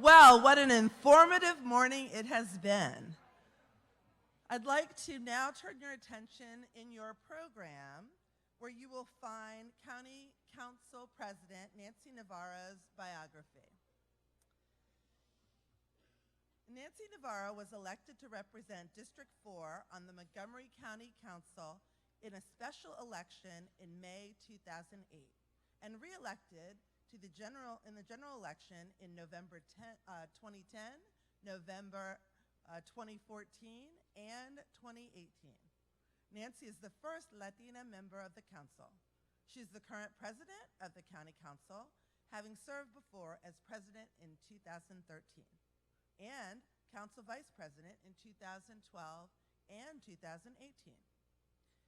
Well, what an informative morning it has been. I'd like to now turn your attention in your program where you will find County Council President Nancy Navarro's biography. Nancy Navarro was elected to represent District 4 on the Montgomery County Council in a special election in May 2008 and re-elected to the general election in November 2010, November 2014, and 2018. Nancy is the first Latina member of the council. She is the current president of the county council, having served before as president in 2013 and council vice president in 2012 and 2018.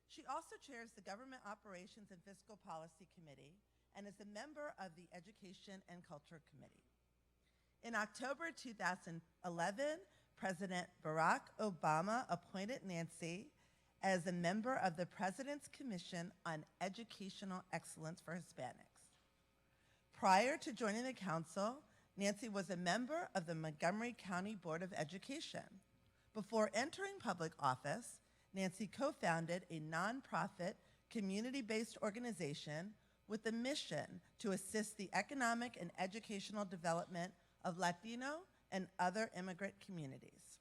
She also chairs the Government Operations and Fiscal Policy Committee and is a member of the Education and Culture Committee. In October 2011, President Barack Obama appointed Nancy as a member of the President's Commission on Educational Excellence for Hispanics. Prior to joining the council, Nancy was a member of the Montgomery County Board of Education. Before entering public office, Nancy co-founded a nonprofit, community-based organization with the mission to assist the economic and educational development of Latino and other immigrant communities.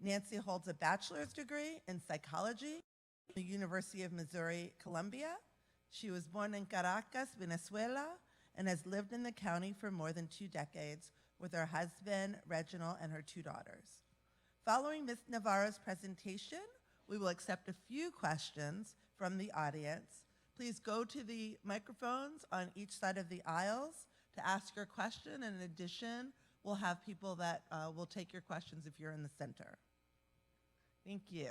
Nancy holds a bachelor's degree in psychology from the University of Missouri, Columbia. She was born in Caracas, Venezuela, and has lived in the county for more than 2 decades with her husband, Reginald, and her 2 daughters. Following Ms. Navarro's presentation, we will accept a few questions from the audience. Please go to the microphones on each side of the aisles to ask your question. In addition, we'll have people that will take your questions if you're in the center. Thank you.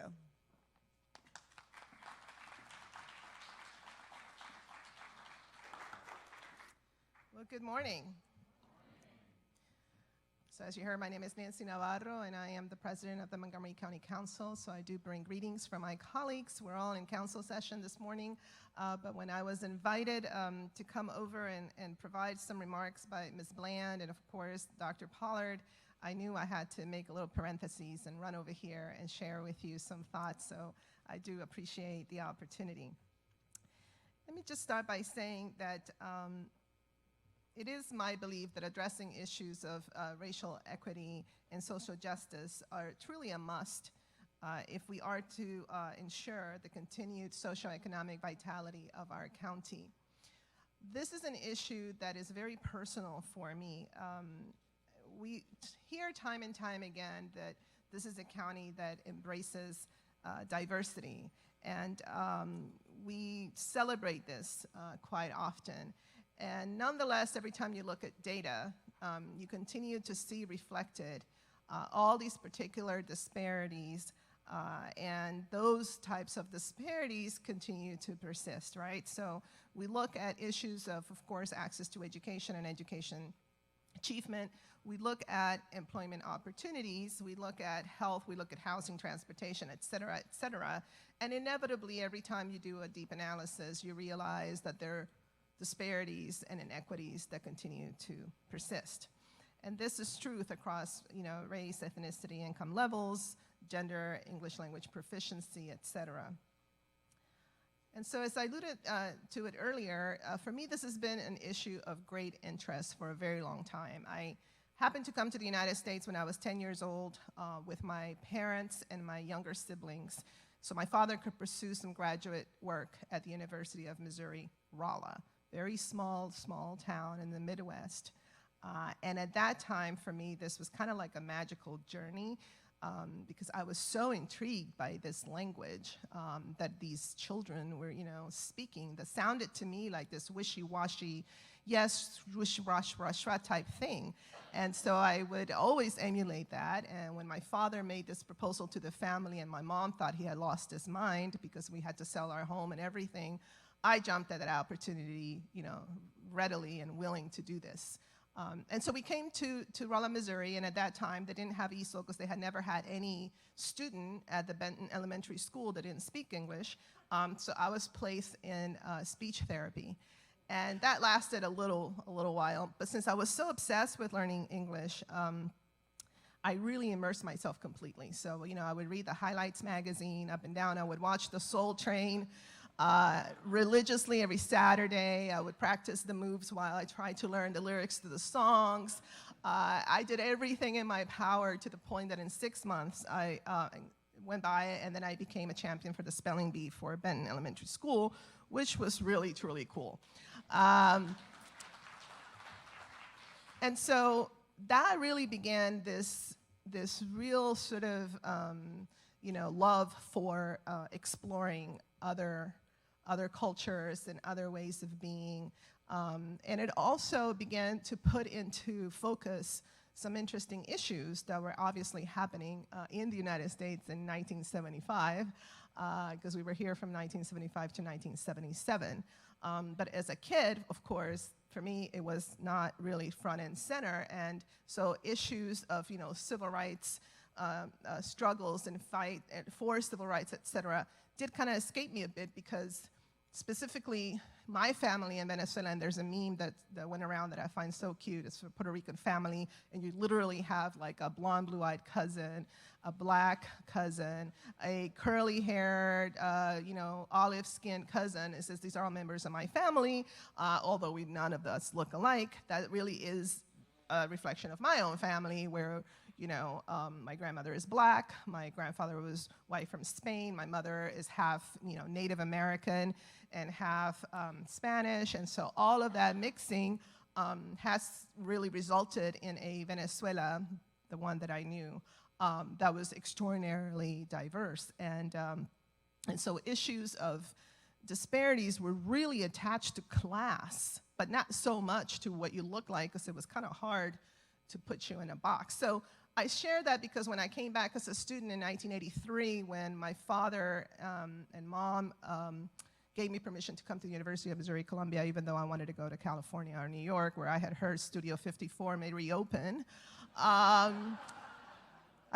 Well, good morning. So as you heard, my name is Nancy Navarro, and I am the president of the Montgomery County Council, so I do bring greetings from my colleagues. We're all in council session this morning, but when I was invited to come over and provide some remarks by Ms. Bland and, of course, Dr. Pollard, I knew I had to make a little parentheses and run over here and share with you some thoughts, so I do appreciate the opportunity. Let me just start by saying that it is my belief that addressing issues of racial equity and social justice are truly a must if we are to ensure the continued socioeconomic vitality of our county. This is an issue that is very personal for me. We hear time and time again that this is a county that embraces diversity, and we celebrate this quite often. And nonetheless, every time you look at data, you continue to see reflected all these particular disparities, and those types of disparities continue to persist, right? So we look at issues of course, access to education and education achievement. We look at employment opportunities. We look at health. We look at housing, transportation, et cetera, et cetera. And inevitably, every time you do a deep analysis, you realize that there are disparities and inequities that continue to persist. And this is truth across, race, ethnicity, income levels, gender, English language proficiency, et cetera. And so as I alluded to it earlier, for me this has been an issue of great interest for a very long time. I happened to come to the United States when I was 10 years old with my parents and my younger siblings, so my father could pursue some graduate work at the University of Missouri, Rolla. Very small town in the Midwest. And at that time, for me, this was kind of like a magical journey because I was so intrigued by this language that these children were, speaking that sounded to me like this wishy-washy, yes, wish-wash-wash type thing. And so I would always emulate that. And when my father made this proposal to the family and my mom thought he had lost his mind because we had to sell our home and everything, I jumped at that opportunity, readily and willing to do this. And so we came to Rolla, Missouri, and at that time they didn't have ESOL because they had never had any student at the Benton Elementary School that didn't speak English. So I was placed in speech therapy. And that lasted a little while. But since I was so obsessed with learning English, I really immersed myself completely. So, I would read the Highlights magazine up and down. I would watch the Soul Train religiously every Saturday. I would practice the moves while I tried to learn the lyrics to the songs. I did everything in my power to the point that in 6 months, I went by it, and then I became a champion for the spelling bee for Benton Elementary School, which was really, truly cool. And so that really began this real sort of, love for exploring other cultures and other ways of being. And it also began to put into focus some interesting issues that were obviously happening in the United States in 1975, because we were here from 1975 to 1977. But as a kid, of course, for me, it was not really front and center. And so issues of, civil rights struggles and fight for civil rights, et cetera, did kind of escape me a bit, because specifically my family in Venezuela, and there's a meme that went around that I find so cute. It's a Puerto Rican family, and you literally have like a blonde, blue-eyed cousin, a black cousin, a curly-haired, olive-skinned cousin. It says these are all members of my family, although none of us look alike. That really is a reflection of my own family, where my grandmother is black, my grandfather was white from Spain, my mother is half, Native American and half Spanish, and so all of that mixing has really resulted in a Venezuela, the one that I knew, that was extraordinarily diverse, and so issues of disparities were really attached to class, but not so much to what you look like, because it was kind of hard to put you in a box. So I share that because when I came back as a student in 1983, when my father and mom gave me permission to come to the University of Missouri Columbia, even though I wanted to go to California or New York, where I had heard Studio 54 may reopen, I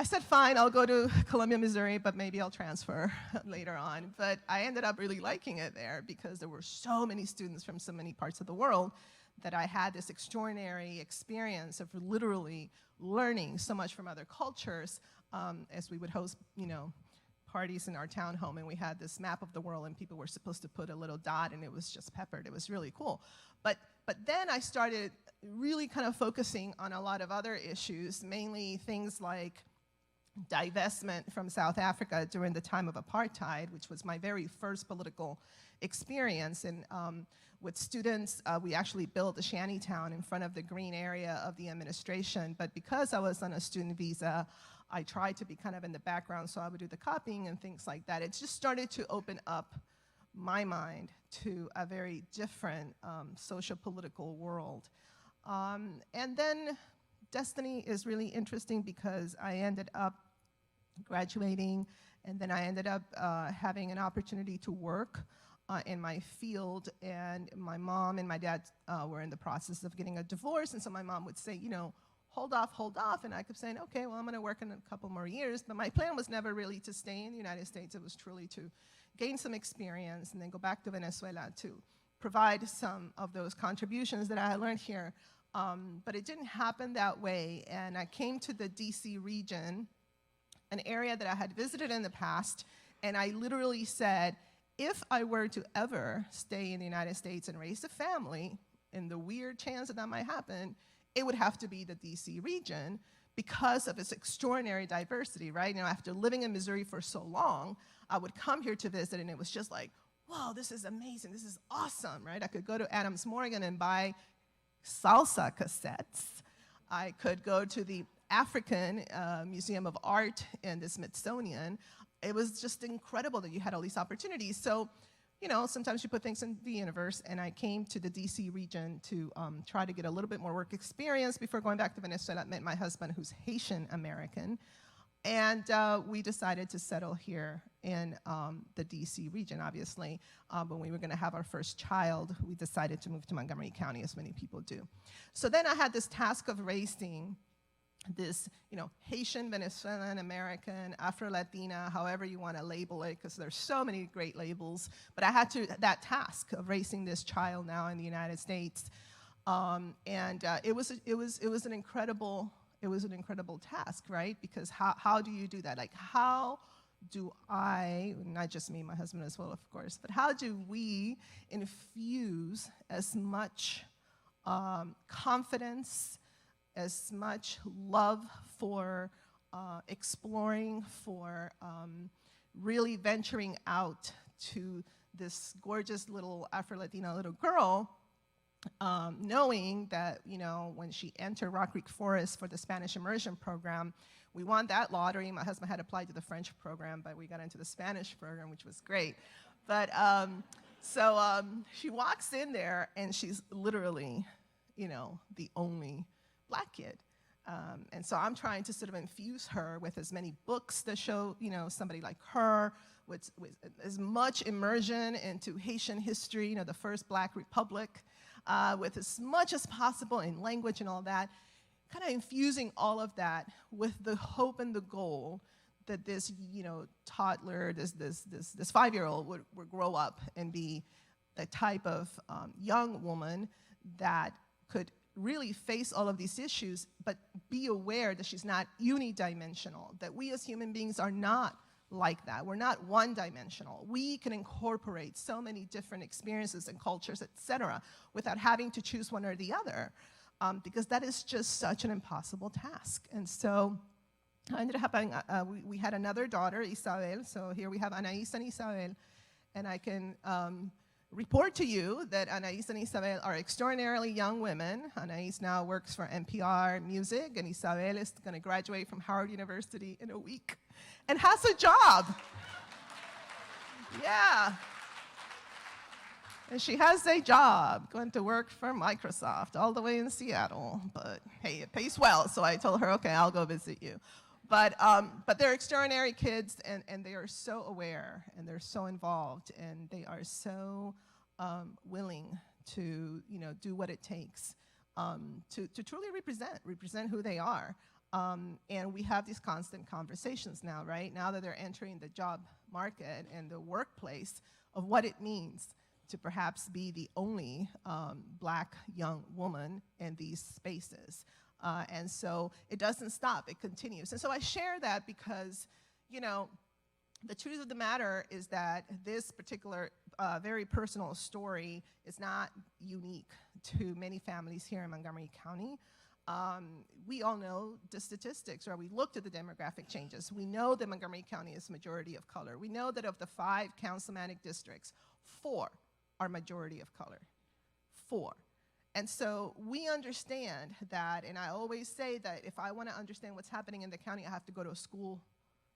said, fine, I'll go to Columbia, Missouri, but maybe I'll transfer later on. But I ended up really liking it there, because there were so many students from so many parts of the world that I had this extraordinary experience of literally learning so much from other cultures, as we would host, parties in our townhome, and we had this map of the world, and people were supposed to put a little dot, and it was just peppered. It was really cool. But then I started really kind of focusing on a lot of other issues, mainly things like divestment from South Africa during the time of apartheid, which was my very first political experience. And with students, we actually built a shanty town in front of the green area of the administration. But because I was on a student visa, I tried to be kind of in the background, so I would do the copying and things like that. It just started to open up my mind to a very different socio-political world. And then destiny is really interesting, because I ended up graduating, and then I ended up having an opportunity to work in my field, and my mom and my dad were in the process of getting a divorce, and so my mom would say, hold off, and I kept saying, okay, well, I'm gonna work in a couple more years, but my plan was never really to stay in the United States. It was truly to gain some experience and then go back to Venezuela to provide some of those contributions that I had learned here. But it didn't happen that way, and I came to the DC region, an area that I had visited in the past, and I literally said, if I were to ever stay in the United States and raise a family, in the weird chance that might happen, it would have to be the DC region, because of its extraordinary diversity, right? After living in Missouri for so long, I would come here to visit, and it was just like, wow, this is amazing, this is awesome, right? I could go to Adams Morgan and buy salsa cassettes. I could go to the African Museum of Art in the Smithsonian. It was just incredible that you had all these opportunities. So, sometimes you put things in the universe, and I came to the DC region to try to get a little bit more work experience before going back to Venezuela. I met my husband, who's Haitian American, and we decided to settle here in the DC region, obviously. When we were gonna have our first child, we decided to move to Montgomery County, as many people do. So then I had this task of raising this, Haitian, Venezuelan, American, Afro-Latina, however you want to label it, because there's so many great labels. But I had that task of raising this child now in the United States, it was an incredible task, right? Because how do you do that? Like, how do I, not just me, my husband as well, of course, but how do we infuse as much confidence, as much love for exploring, for really venturing out to this gorgeous little Afro-Latina little girl, knowing that, when she entered Rock Creek Forest for the Spanish immersion program, we won that lottery. My husband had applied to the French program, but we got into the Spanish program, which was great. But she walks in there, and she's literally, the only Black kid. And so I'm trying to sort of infuse her with as many books that show, somebody like her, with as much immersion into Haitian history, the first Black republic, with as much as possible in language and all that, kind of infusing all of that with the hope and the goal that this, toddler, this 5-year-old would grow up and be the type of young woman that could really face all of these issues, but be aware that she's not unidimensional, that we as human beings are not like that. We're not one-dimensional. We can incorporate so many different experiences and cultures, et cetera, without having to choose one or the other, because that is just such an impossible task. And so I ended up having, we had another daughter, Isabel, so here we have Anaís and Isabel, and I can report to you that Anaís and Isabel are extraordinarily young women. Anaís now works for NPR Music, and Isabel is going to graduate from Howard University in a week and has a job. Yeah. And she has a job, going to work for Microsoft all the way in Seattle. But hey, it pays well, so I told her, okay, I'll go visit you. But they're extraordinary kids, and they are so aware, and they're so involved, and they are so willing to, do what it takes to truly represent who they are. And we have these constant conversations now, right? Now that they're entering the job market and the workplace, of what it means to perhaps be the only Black young woman in these spaces. And so it doesn't stop, it continues. And so I share that because, the truth of the matter is that this particular very personal story is not unique to many families here in Montgomery County. We all know the statistics, or we looked at the demographic changes. We know that Montgomery County is majority of color. We know that of the 5 councilmanic districts, 4 are majority of color, 4. And so we understand that, and I always say that if I want to understand what's happening in the county, I have to go to a school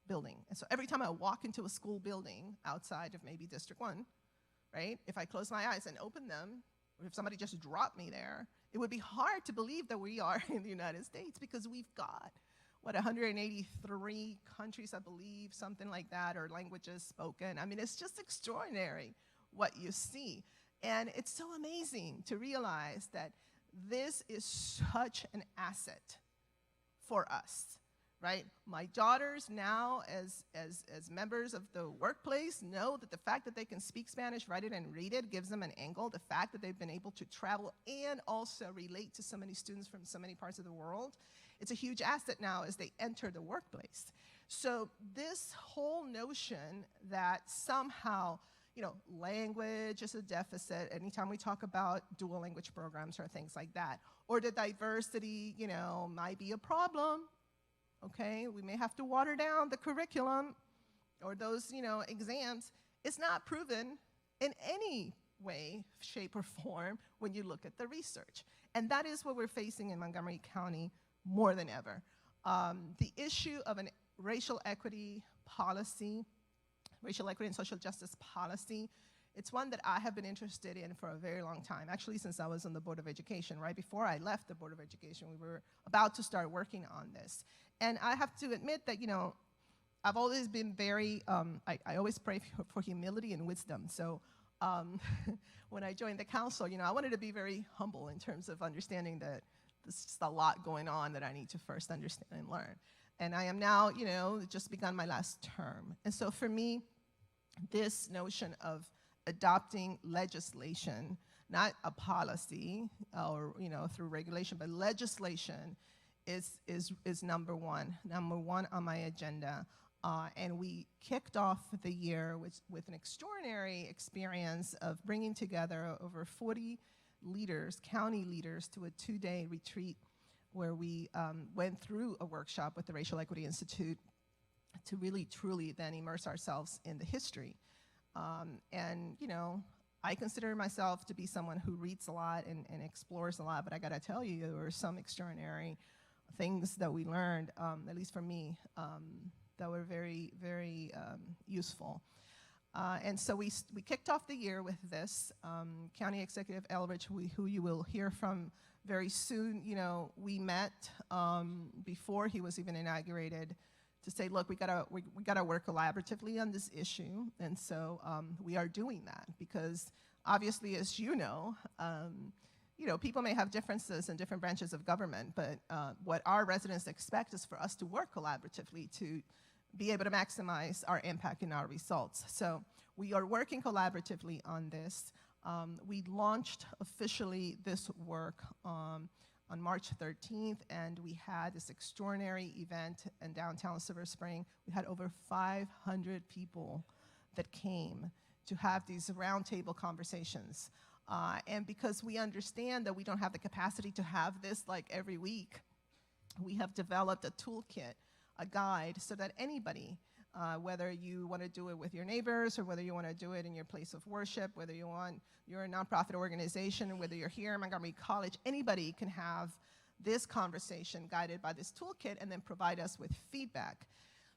building. And so every time I walk into a school building outside of maybe District 1, right, if I close my eyes and open them, or if somebody just dropped me there, it would be hard to believe that we are in the United States, because we've got, 183 countries, I believe, something like that, or languages spoken. I mean, it's just extraordinary what you see. And it's so amazing to realize that this is such an asset for us, right? My daughters now, as members of the workplace, know that the fact that they can speak Spanish, write it, and read it gives them an angle. The fact that they've been able to travel and also relate to so many students from so many parts of the world, it's a huge asset now as they enter the workplace. So this whole notion that somehow, language is a deficit anytime we talk about dual language programs or things like that, or the diversity, might be a problem, okay? We may have to water down the curriculum or those, exams. It's not proven in any way, shape, or form when you look at the research. And that is what we're facing in Montgomery County more than ever. The issue of an racial equity policy, racial equity and social justice policy, it's one that I have been interested in for a very long time, actually since I was on the Board of Education. Right before I left the Board of Education, we were about to start working on this. And I have to admit that, I've always been very, I always pray for humility and wisdom. So when I joined the council, I wanted to be very humble in terms of understanding that there's just a lot going on that I need to first understand and learn. And I am now, just begun my last term. And so for me, this notion of adopting legislation, not a policy or, through regulation, but legislation is number one on my agenda. And we kicked off the year with an extraordinary experience of bringing together over 40 leaders, county leaders, to a 2-day retreat where we went through a workshop with the Racial Equity Institute to really, truly then immerse ourselves in the history. And, I consider myself to be someone who reads a lot and explores a lot, but I gotta tell you, there were some extraordinary things that we learned, at least for me, that were very, very useful. And so we kicked off the year with this. County Executive Elrich, who you will hear from very soon, we met before he was even inaugurated to say, look, we gotta work collaboratively on this issue. And so we are doing that because obviously, as people may have differences in different branches of government, but what our residents expect is for us to work collaboratively to be able to maximize our impact and our results. So we are working collaboratively on this. We launched officially this work on March 13th, and we had this extraordinary event in downtown Silver Spring. We had over 500 people that came to have these roundtable conversations. And because we understand that we don't have the capacity to have this like every week, we have developed a toolkit, a guide, so that anybody, whether you want to do it with your neighbors or whether you want to do it in your place of worship, whether you're a nonprofit organization, whether you're here in Montgomery College, anybody can have this conversation guided by this toolkit and then provide us with feedback.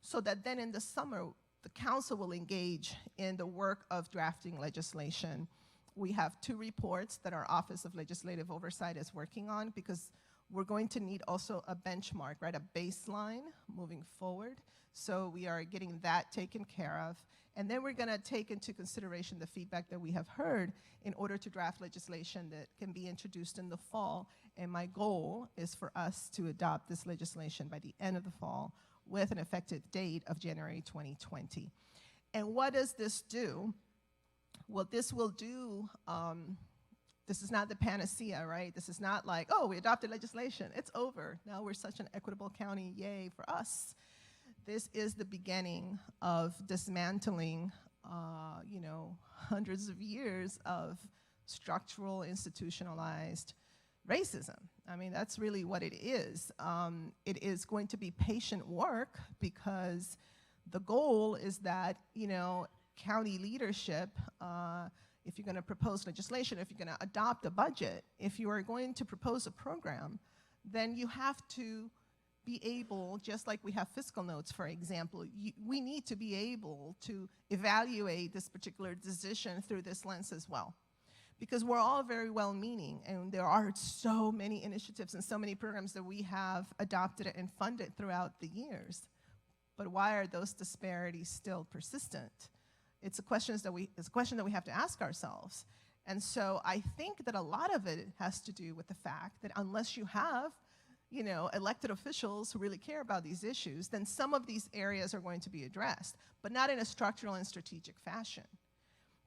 So that then in the summer, the council will engage in the work of drafting legislation. We have 2 reports that our Office of Legislative Oversight is working on because we're going to need also a benchmark, right, a baseline moving forward. So we are getting that taken care of. And then we're gonna take into consideration the feedback that we have heard in order to draft legislation that can be introduced in the fall. And my goal is for us to adopt this legislation by the end of the fall with an effective date of January 2020. And what does this do? Well, this will do, this is not the panacea, right? This is not like, oh, we adopted legislation, it's over. Now we're such an equitable county, yay for us. This is the beginning of dismantling, hundreds of years of structural, institutionalized racism. I mean, that's really what it is. It is going to be patient work because the goal is that, county leadership, if you're going to propose legislation, if you're going to adopt a budget, if you are going to propose a program, then you have to be able, just like we have fiscal notes, for example, we need to be able to evaluate this particular decision through this lens as well. Because we're all very well-meaning, and there are so many initiatives and so many programs that we have adopted and funded throughout the years. But why are those disparities still persistent? It's a question that we have to ask ourselves. And so I think that a lot of it has to do with the fact that unless you have, elected officials who really care about these issues, then some of these areas are going to be addressed, but not in a structural and strategic fashion.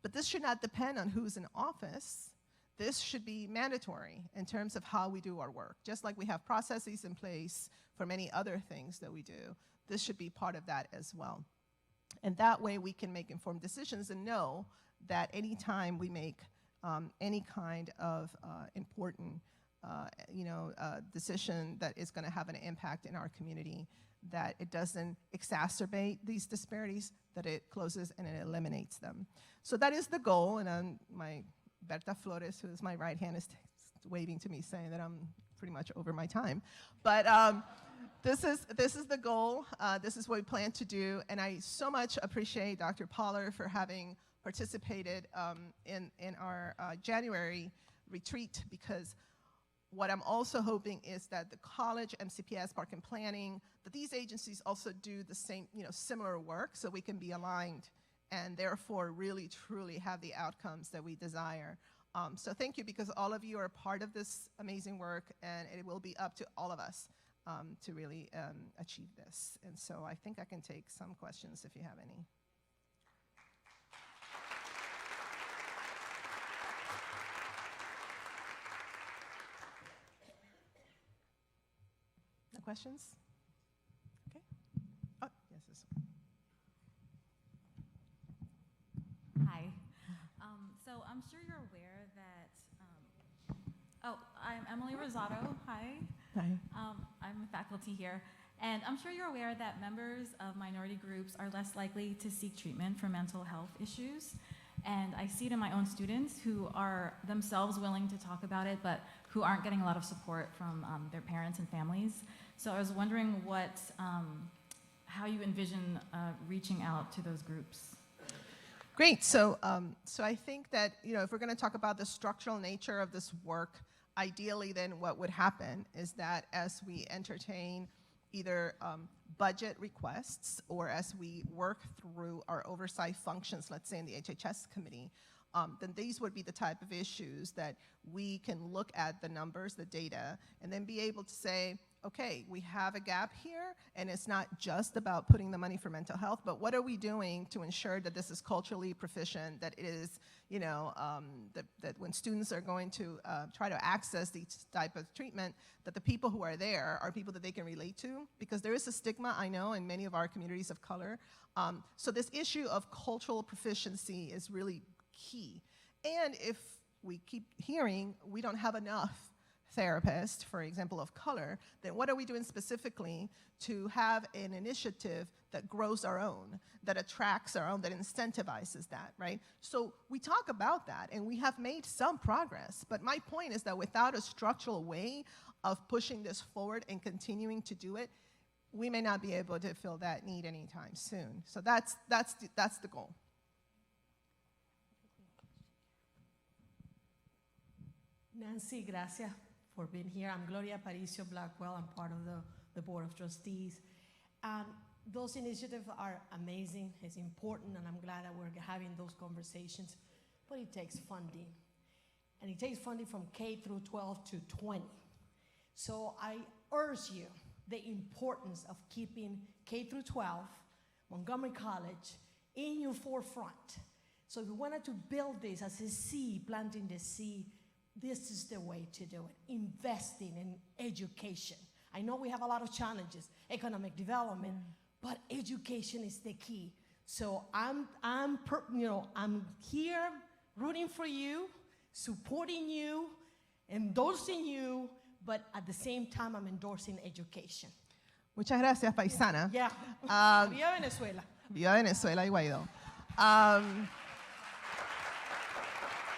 But this should not depend on who's in office. This should be mandatory in terms of how we do our work. Just like we have processes in place for many other things that we do, this should be part of that as well. And that way we can make informed decisions and know that anytime we make any kind of important decision that is going to have an impact in our community, that it doesn't exacerbate these disparities, that it closes and it eliminates them. So that is the goal, and my Berta Flores, who is my right hand, is waving to me saying that I'm pretty much over my time. But this is the goal. This is what we plan to do, and I so much appreciate Dr. Pollard for having participated in our January retreat, because what I'm also hoping is that the college, MCPS, Park and Planning, that these agencies also do the same, similar work so we can be aligned and therefore really truly have the outcomes that we desire So thank you, because all of you are part of this amazing work, and it will be up to all of us to really achieve this. And so I think I can take some questions if you have any. No questions? Okay. Oh, yes, this one. Hi. So I'm sure you're aware that, I'm Emily Rosado. Hi. Hi. I'm a faculty here. And I'm sure you're aware that members of minority groups are less likely to seek treatment for mental health issues. And I see it in my own students who are themselves willing to talk about it, but who aren't getting a lot of support from their parents and families. So I was wondering how you envision reaching out to those groups. Great. So I think that, if we're going to talk about the structural nature of this work, ideally then what would happen is that as we entertain either budget requests or as we work through our oversight functions, let's say in the HHS committee, then these would be the type of issues that we can look at the numbers, the data, and then be able to say, okay, we have a gap here, and it's not just about putting the money for mental health, but what are we doing to ensure that this is culturally proficient, that it is, that when students are going to try to access these type of treatment, that the people who are there are people that they can relate to, because there is a stigma, I know, in many of our communities of color. So this issue of cultural proficiency is really key. And if we keep hearing we don't have enough therapists, for example, of color, then what are we doing specifically to have an initiative that grows our own, that attracts our own, that incentivizes that, right? So we talk about that, and we have made some progress, but my point is that without a structural way of pushing this forward and continuing to do it, we may not be able to fill that need anytime soon. So that's the goal. Nancy, gracias for being here. I'm Gloria Aparicio Blackwell. I'm part of the Board of Trustees. Those initiatives are amazing. It's important, and I'm glad that we're having those conversations. But it takes funding. And it takes funding from K through 12 to 20. So I urge you the importance of keeping K through 12, Montgomery College, in your forefront. So if we wanted to build this as a seed, planting the seed, this is the way to do it, investing in education. I know we have a lot of challenges, economic development, but education is the key. So I'm here rooting for you, supporting you, endorsing you, but at the same time, I'm endorsing education. Muchas gracias, paisana. Yeah, Viva Venezuela. Viva Venezuela y Guaidó.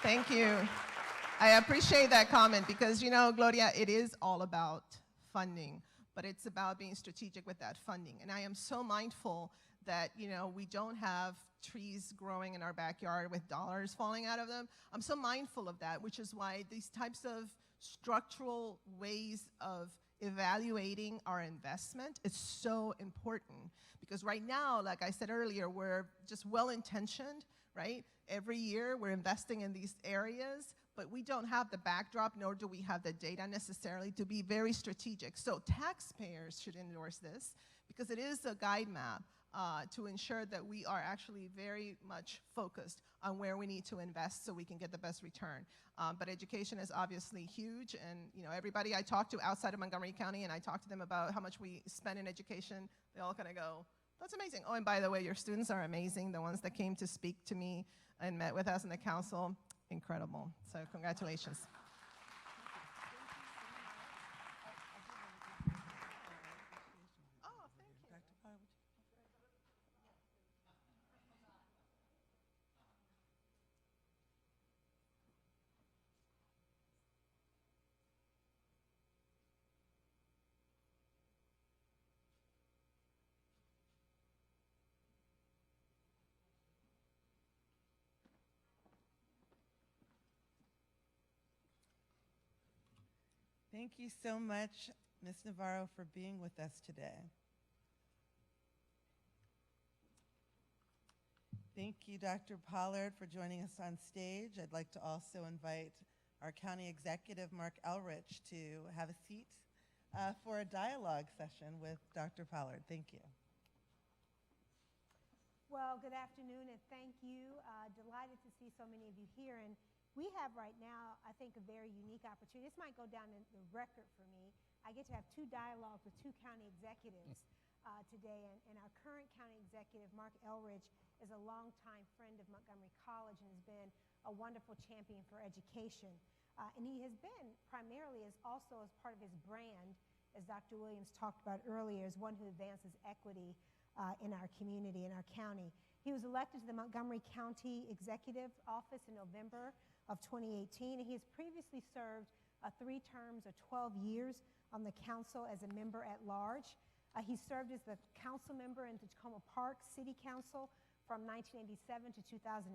Thank you. I appreciate that comment because, Gloria, it is all about funding, but it's about being strategic with that funding. And I am so mindful that, we don't have trees growing in our backyard with dollars falling out of them. I'm so mindful of that, which is why these types of structural ways of evaluating our investment is so important. Because right now, like I said earlier, we're just well-intentioned, right? Every year we're investing in these areas, but we don't have the backdrop, nor do we have the data necessarily to be very strategic. So taxpayers should endorse this because it is a guide map to ensure that we are actually very much focused on where we need to invest so we can get the best return. But education is obviously huge, and everybody I talk to outside of Montgomery County, and I talk to them about how much we spend in education, they all kind of go, that's amazing. Oh, and by the way, your students are amazing, the ones that came to speak to me and met with us in the council. Incredible. So congratulations. Oh, thank you. Thank you so much, Ms. Navarro, for being with us today. Thank Thank you, Dr. Pollard, for joining us on stage. I'd like to also invite our county executive, Marc Elrich, to have a seat for a dialogue session with Dr. Pollard. Thank you. Well, good afternoon, and thank you. Delighted to see so many of you here. And we have right now, I think, a very unique opportunity. This might go down in the record for me. I get to have two dialogues with two county executives today. And our current county executive, Marc Elrich, is a longtime friend of Montgomery College and has been a wonderful champion for education. And he has been primarily also as part of his brand, as Dr. Williams talked about earlier, as one who advances equity in our community, in our county. He was elected to the Montgomery County Executive Office in November of 2018, and he has previously served 3 terms of 12 years on the council as a member at large. He served as the council member in the Tacoma Park City Council from 1987 to 2006,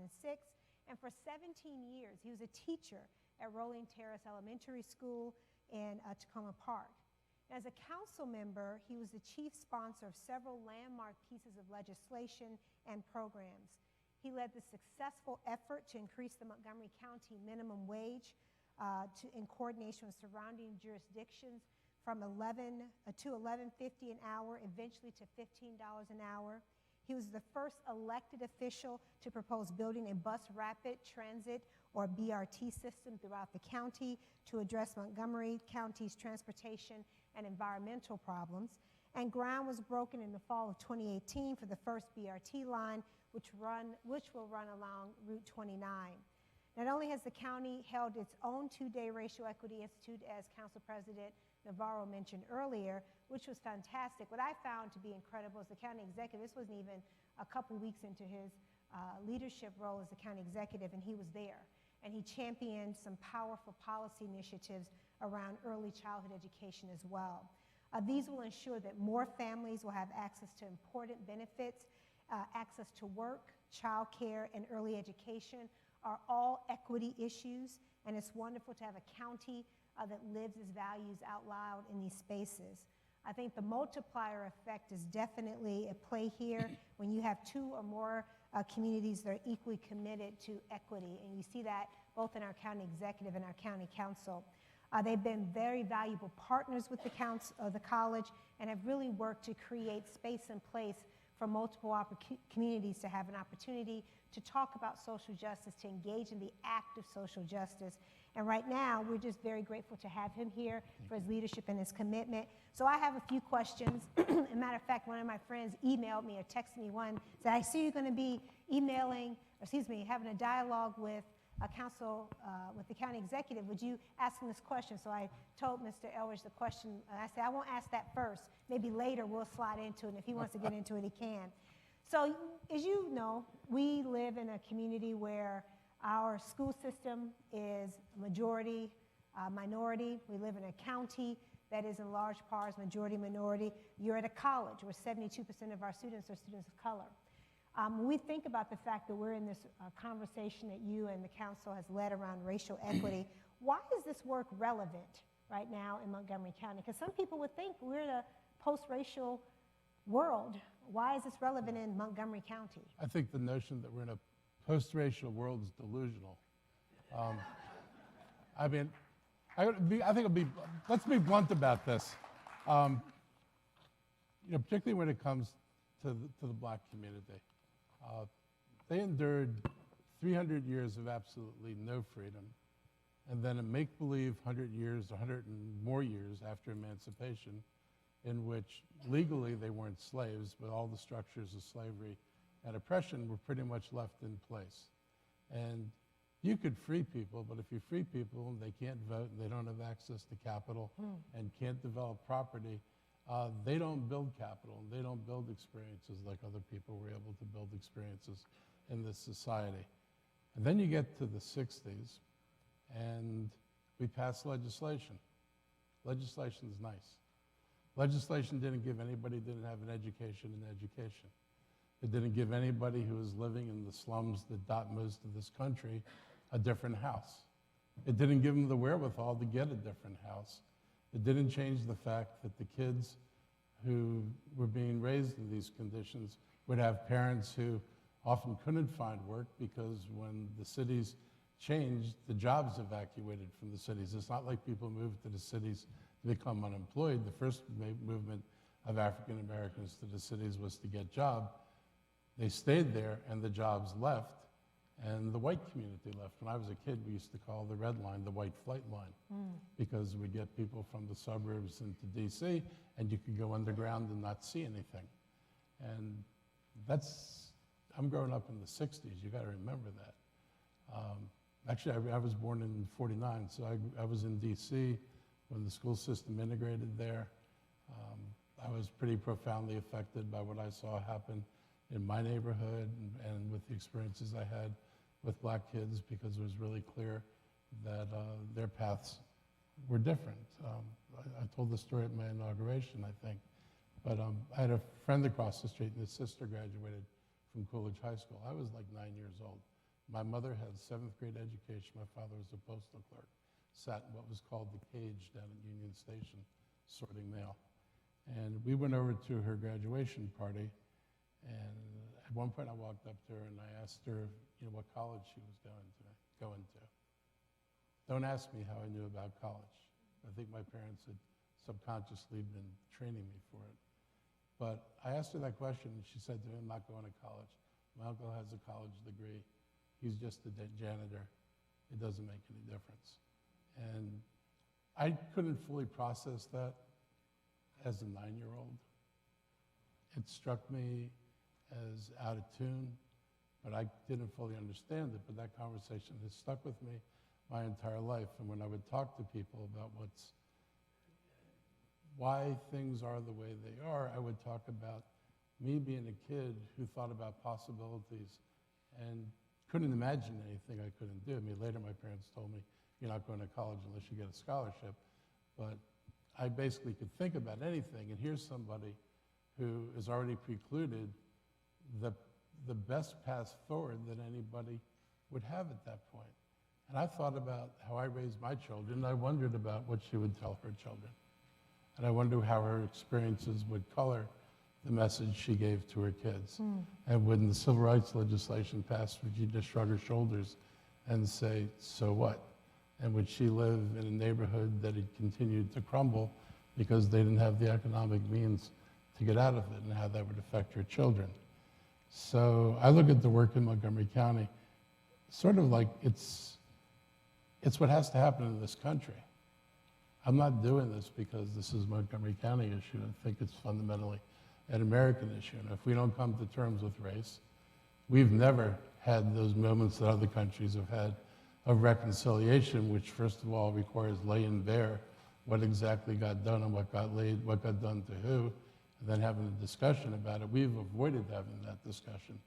and for 17 years he was a teacher at Rolling Terrace Elementary School in Tacoma Park. As a council member, he was the chief sponsor of several landmark pieces of legislation and programs. He led the successful effort to increase the Montgomery County minimum wage in coordination with surrounding jurisdictions from $11 to $11.50 an hour, eventually to $15 an hour. He was the first elected official to propose building a bus rapid transit or BRT system throughout the county to address Montgomery County's transportation and environmental problems. And ground was broken in the fall of 2018 for the first BRT line, which will run along Route 29. Not only has the county held its own 2-day Racial Equity Institute, as Council President Navarro mentioned earlier, which was fantastic. What I found to be incredible as the county executive, this wasn't even a couple weeks into his leadership role as the county executive, and he was there. And he championed some powerful policy initiatives around early childhood education as well. These will ensure that more families will have access to important benefits, access to work, child care, and early education are all equity issues, and it's wonderful to have a county that lives its values out loud in these spaces. I think the multiplier effect is definitely at play here when you have 2 or more communities that are equally committed to equity, and you see that both in our county executive and our county council. They've been very valuable partners with the college and have really worked to create space and place for multiple communities to have an opportunity to talk about social justice, to engage in the act of social justice. And right now, we're just very grateful to have him here for his leadership and his commitment. So I have a few questions. As a matter of fact, one of my friends emailed me or texted me one, said, I see you're going to be having a dialogue with with the county executive. Would you ask him this question? So I told Mr. Elrich the question, and I said, I won't ask that first. Maybe later we'll slide into it, and if he wants to get into it, he can. So as you know, we live in a community where our school system is majority minority. We live in a county that is in large parts majority minority. You're at a college where 72% of our students are students of color. When we think about the fact that we're in this conversation that you and the council has led around racial equity, why is this work relevant right now in Montgomery County? Because some people would think we're in a post-racial world. Why is this relevant in Montgomery County? I think the notion that we're in a post-racial world is delusional. I mean, let's be blunt about this. Particularly when it comes to the black community. They endured 300 years of absolutely no freedom, and then a make-believe 100 years, 100 and more years after emancipation, in which legally they weren't slaves, but all the structures of slavery and oppression were pretty much left in place. And you could free people, but if you free people and they can't vote and they don't have access to capital and can't develop property, they don't build capital, and they don't build experiences like other people were able to build experiences in this society. And then you get to the 60s, and we pass legislation. Legislation is nice. Legislation didn't give anybody who didn't have an education an education. It didn't give anybody who was living in the slums that dot most of this country a different house. It didn't give them the wherewithal to get a different house. It didn't change the fact that the kids who were being raised in these conditions would have parents who often couldn't find work because when the cities changed, the jobs evacuated from the cities. It's not like people moved to the cities to become unemployed. The first movement of African Americans to the cities was to get jobs. They stayed there and the jobs left, and the white community left. When I was a kid, we used to call the red line the white flight line because we'd get people from the suburbs into DC, and you could go underground and not see anything. And I'm growing up in the 60s, you gotta remember that. Actually, I was born in '49, so I was in DC when the school system integrated there. I was pretty profoundly affected by what I saw happen in my neighborhood and with the experiences I had with black kids, because it was really clear that their paths were different. I told the story at my inauguration, I think, but I had a friend across the street, and his sister graduated from Coolidge High School. I was like 9 years old. My mother had 7th grade education. My father was a postal clerk, sat in what was called the cage down at Union Station, sorting mail. And we went over to her graduation party, and at one point I walked up to her and I asked her, what college she was going to. Don't ask me how I knew about college. I think my parents had subconsciously been training me for it. But I asked her that question, and she said to me, I'm not going to college. My uncle has a college degree. He's just a janitor. It doesn't make any difference. And I couldn't fully process that as a 9-year-old. It struck me as out of tune, but I didn't fully understand it. But that conversation has stuck with me my entire life. And when I would talk to people about why things are the way they are, I would talk about me being a kid who thought about possibilities and couldn't imagine anything I couldn't do. I mean, later my parents told me, you're not going to college unless you get a scholarship. But I basically could think about anything, and here's somebody who is already precluded the best path forward that anybody would have at that point. And I thought about how I raised my children, and I wondered about what she would tell her children. And I wonder how her experiences would color the message she gave to her kids. And when the civil rights legislation passed, would she just shrug her shoulders and say, so what? And would she live in a neighborhood that had continued to crumble because they didn't have the economic means to get out of it, and how that would affect her children? So I look at the work in Montgomery County sort of like it's what has to happen in this country. I'm not doing this because this is a Montgomery County issue. I think it's fundamentally an American issue. And if we don't come to terms with race, we've never had those moments that other countries have had of reconciliation, which first of all requires laying bare what exactly got done and what got done to who, and then having a discussion about it. We've avoided having that discussion.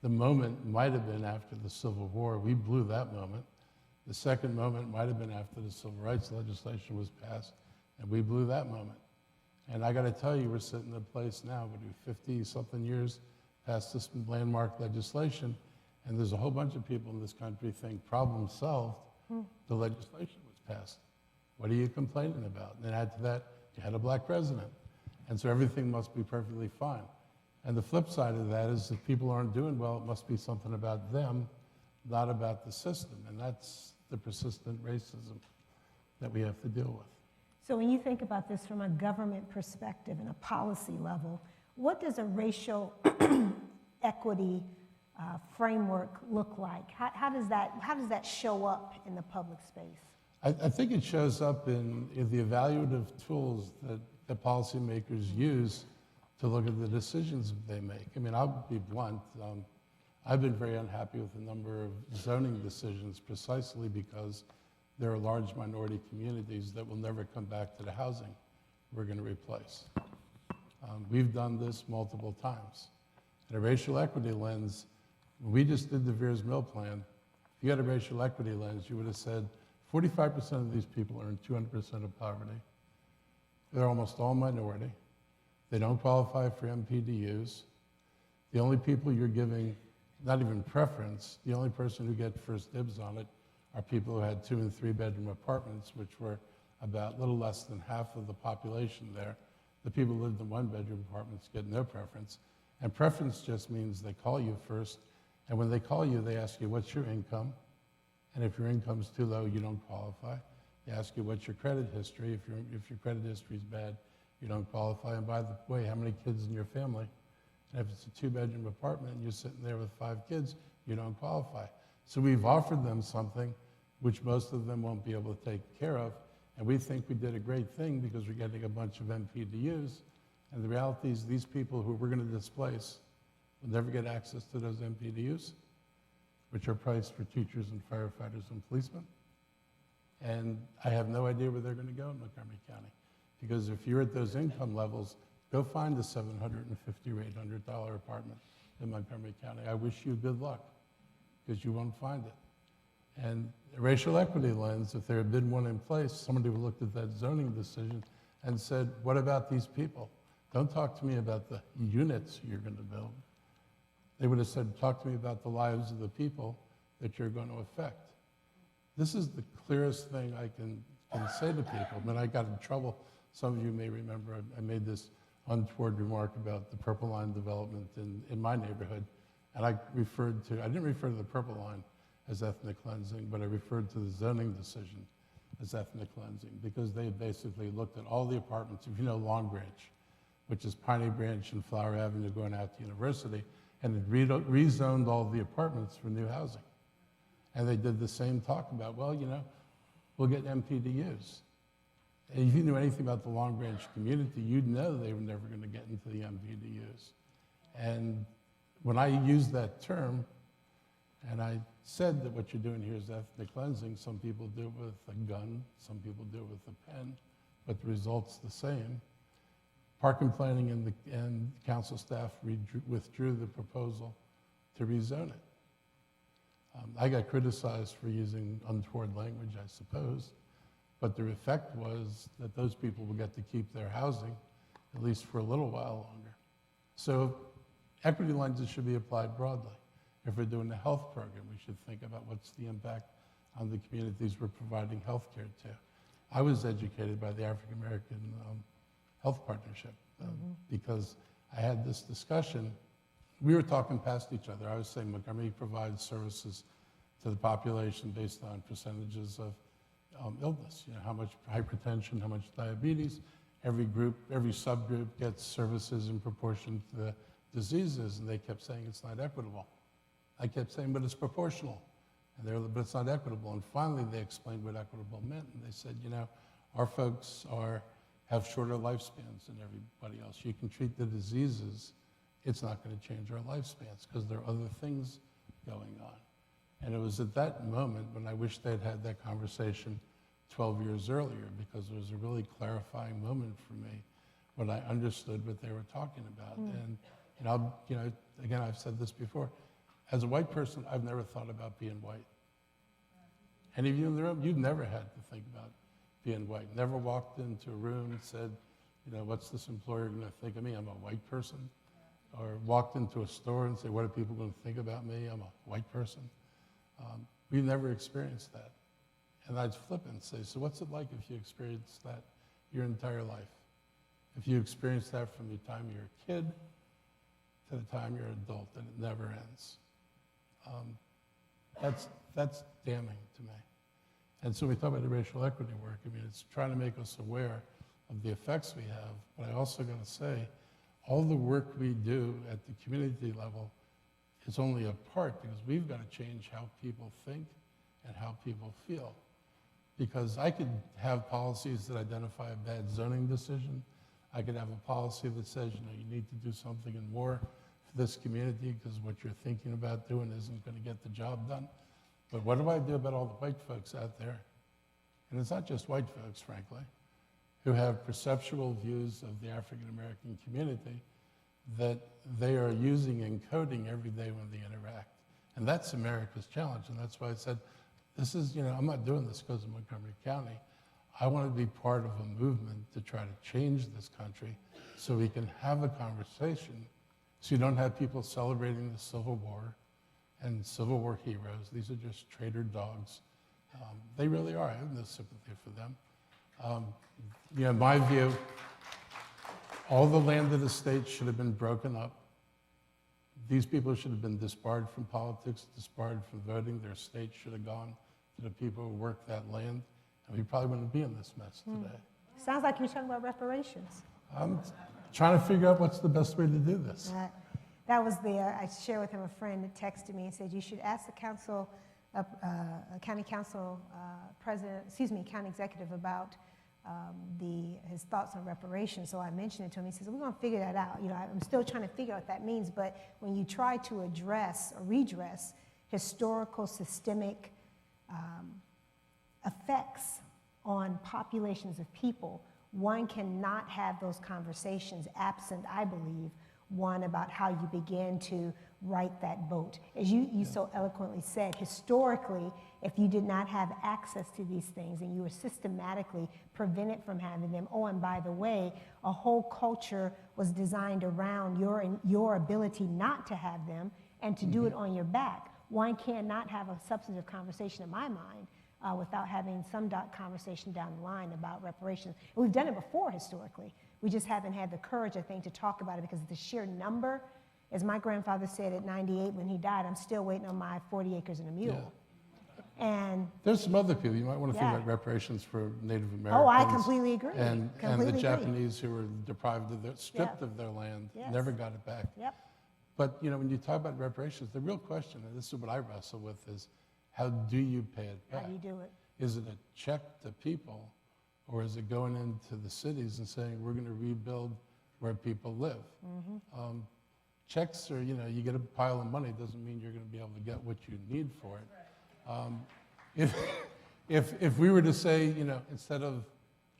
The moment might have been after the Civil War. We blew that moment. The second moment might have been after the civil rights legislation was passed, and we blew that moment. And I got to tell you, we're sitting in a place now, we're 50-something years past this landmark legislation, and there's a whole bunch of people in this country think problem solved. The legislation was passed. What are you complaining about? And add to that, you had a black president. And so everything must be perfectly fine. And the flip side of that is if people aren't doing well, it must be something about them, not about the system. And that's the persistent racism that we have to deal with. So when you think about this from a government perspective and a policy level, what does a racial equity framework look like? How does that show up in the public space? I think it shows up in the evaluative tools that policymakers use to look at the decisions that they make. I mean, I'll be blunt. I've been very unhappy with a number of zoning decisions precisely because there are large minority communities that will never come back to the housing we're going to replace. We've done this multiple times. In a racial equity lens, when we just did the Veers Mill plan, if you had a racial equity lens, you would have said 45% of these people earn 200% of poverty. They're almost all minority. They don't qualify for MPDUs. The only people you're giving, not even preference, the only person who get first dibs on it are people who had 2- and 3-bedroom apartments, which were about a little less than half of the population there. The people who lived in 1-bedroom apartments get no preference. And preference just means they call you first, and when they call you, they ask you, what's your income? And if your income's too low, you don't qualify. They ask you, what's your credit history? If your credit history is bad, you don't qualify. And by the way, how many kids in your family? And if it's a 2-bedroom apartment and you're sitting there with 5 kids, you don't qualify. So we've offered them something which most of them won't be able to take care of. And we think we did a great thing because we're getting a bunch of MPDUs. And the reality is these people who we're going to displace will never get access to those MPDUs, which are priced for teachers and firefighters and policemen. And I have no idea where they're going to go in Montgomery County. Because if you're at those income levels, go find a $750 or $800 apartment in Montgomery County. I wish you good luck, because you won't find it. And the racial equity lens, if there had been one in place, somebody would have looked at that zoning decision and said, what about these people? Don't talk to me about the units you're going to build. They would have said, talk to me about the lives of the people that you're going to affect. This is the clearest thing I can say to people. When I got in trouble, some of you may remember, I made this untoward remark about the Purple Line development in my neighborhood. And I didn't refer to the Purple Line as ethnic cleansing, but I referred to the zoning decision as ethnic cleansing, because they basically looked at all the apartments, if you know Long Branch, which is Piney Branch and Flower Avenue going out to University, and it rezoned all the apartments for new housing. And they did the same talk about, well, you know, we'll get MPDUs. And if you knew anything about the Long Branch community, you'd know they were never going to get into the MPDUs. And when I used that term, and I said that what you're doing here is ethnic cleansing, some people do it with a gun, some people do it with a pen, but the result's the same. Park and Planning and council staff withdrew the proposal to rezone it. I got criticized for using untoward language, I suppose, but the effect was that those people will get to keep their housing, at least for a little while longer. So equity lenses should be applied broadly. If we're doing a health program, we should think about what's the impact on the communities we're providing health care to. I was educated by the African American Health Partnership because I had this discussion. We were talking past each other. I was saying Montgomery provides services to the population based on percentages of illness. You know, how much hypertension, how much diabetes. Every group, every subgroup gets services in proportion to the diseases, and they kept saying it's not equitable. I kept saying, but it's proportional. And they were, but it's not equitable. And finally, they explained what equitable meant. And they said, you know, our folks have shorter lifespans than everybody else. You can treat the diseases. It's not going to change our lifespans because there are other things going on. And it was at that moment when I wish they'd had that conversation 12 years earlier, because it was a really clarifying moment for me when I understood what they were talking about. And again, I've said this before. As a white person, I've never thought about being white. Any of you in the room, you've never had to think about being white. Never walked into a room and said, you know, what's this employer going to think of me? I'm a white person. Or walked into a store and say, what are people going to think about me? I'm a white person. We've never experienced that. And I'd flip and say, so what's it like if you experienced that your entire life? If you experience that from the time you're a kid to the time you're an adult, and it never ends. That's damning to me. And so we talk about the racial equity work. I mean, it's trying to make us aware of the effects we have, but I also got to say, all the work we do at the community level is only a part, because we've got to change how people think and how people feel. Because I could have policies that identify a bad zoning decision. I could have a policy that says, you know, you need to do something and more for this community because what you're thinking about doing isn't going to get the job done. But what do I do about all the white folks out there? And it's not just white folks, frankly, who have perceptual views of the African American community that they are using and coding every day when they interact. And that's America's challenge. And that's why I said, this is, you know, I'm not doing this because of Montgomery County. I want to be part of a movement to try to change this country so we can have a conversation, so you don't have people celebrating the Civil War and Civil War heroes. These are just traitor dogs. They really are. I have no sympathy for them. You know, my view, all the landed estates should have been broken up These people should have been disbarred from politics, disbarred from voting. Their state should have gone to the people who worked that land, and we probably wouldn't be in this mess today. Sounds like you're talking about reparations. I'm trying to figure out what's the best way to do this. That was I shared with him a friend that texted me and said, you should ask the council, county council president, county executive about his thoughts on reparations. So I mentioned it to him. He says, we're going to figure that out. You know, I'm still trying to figure out what that means, but when you try to address or redress historical systemic effects on populations of people, one cannot have those conversations absent, I believe, one about how you begin to right that boat. As you so eloquently said, historically, if you did not have access to these things and you were systematically prevented from having them, oh, and by the way, a whole culture was designed around your ability not to have them and to do it on your back. One cannot have a substantive conversation in my mind without having some conversation down the line about reparations. And we've done it before historically. We just haven't had the courage, I think, to talk about it because of the sheer number. As my grandfather said at 98 when he died, I'm still waiting on my 40 acres and a mule. Yeah. And there's some other people. You might want to think about reparations for Native Americans. Oh, I completely agree. And the Japanese who were deprived of stripped of their land, never got it back. Yep. But you know, when you talk about reparations, the real question, and this is what I wrestle with, is how do you pay it back? How do you do it? Is it a check to people, or is it going into the cities and saying we're going to rebuild where people live? Mm-hmm. Checks are, you know, you get a pile of money, doesn't mean you're going to be able to get what you need for it. If we were to say, you know, instead of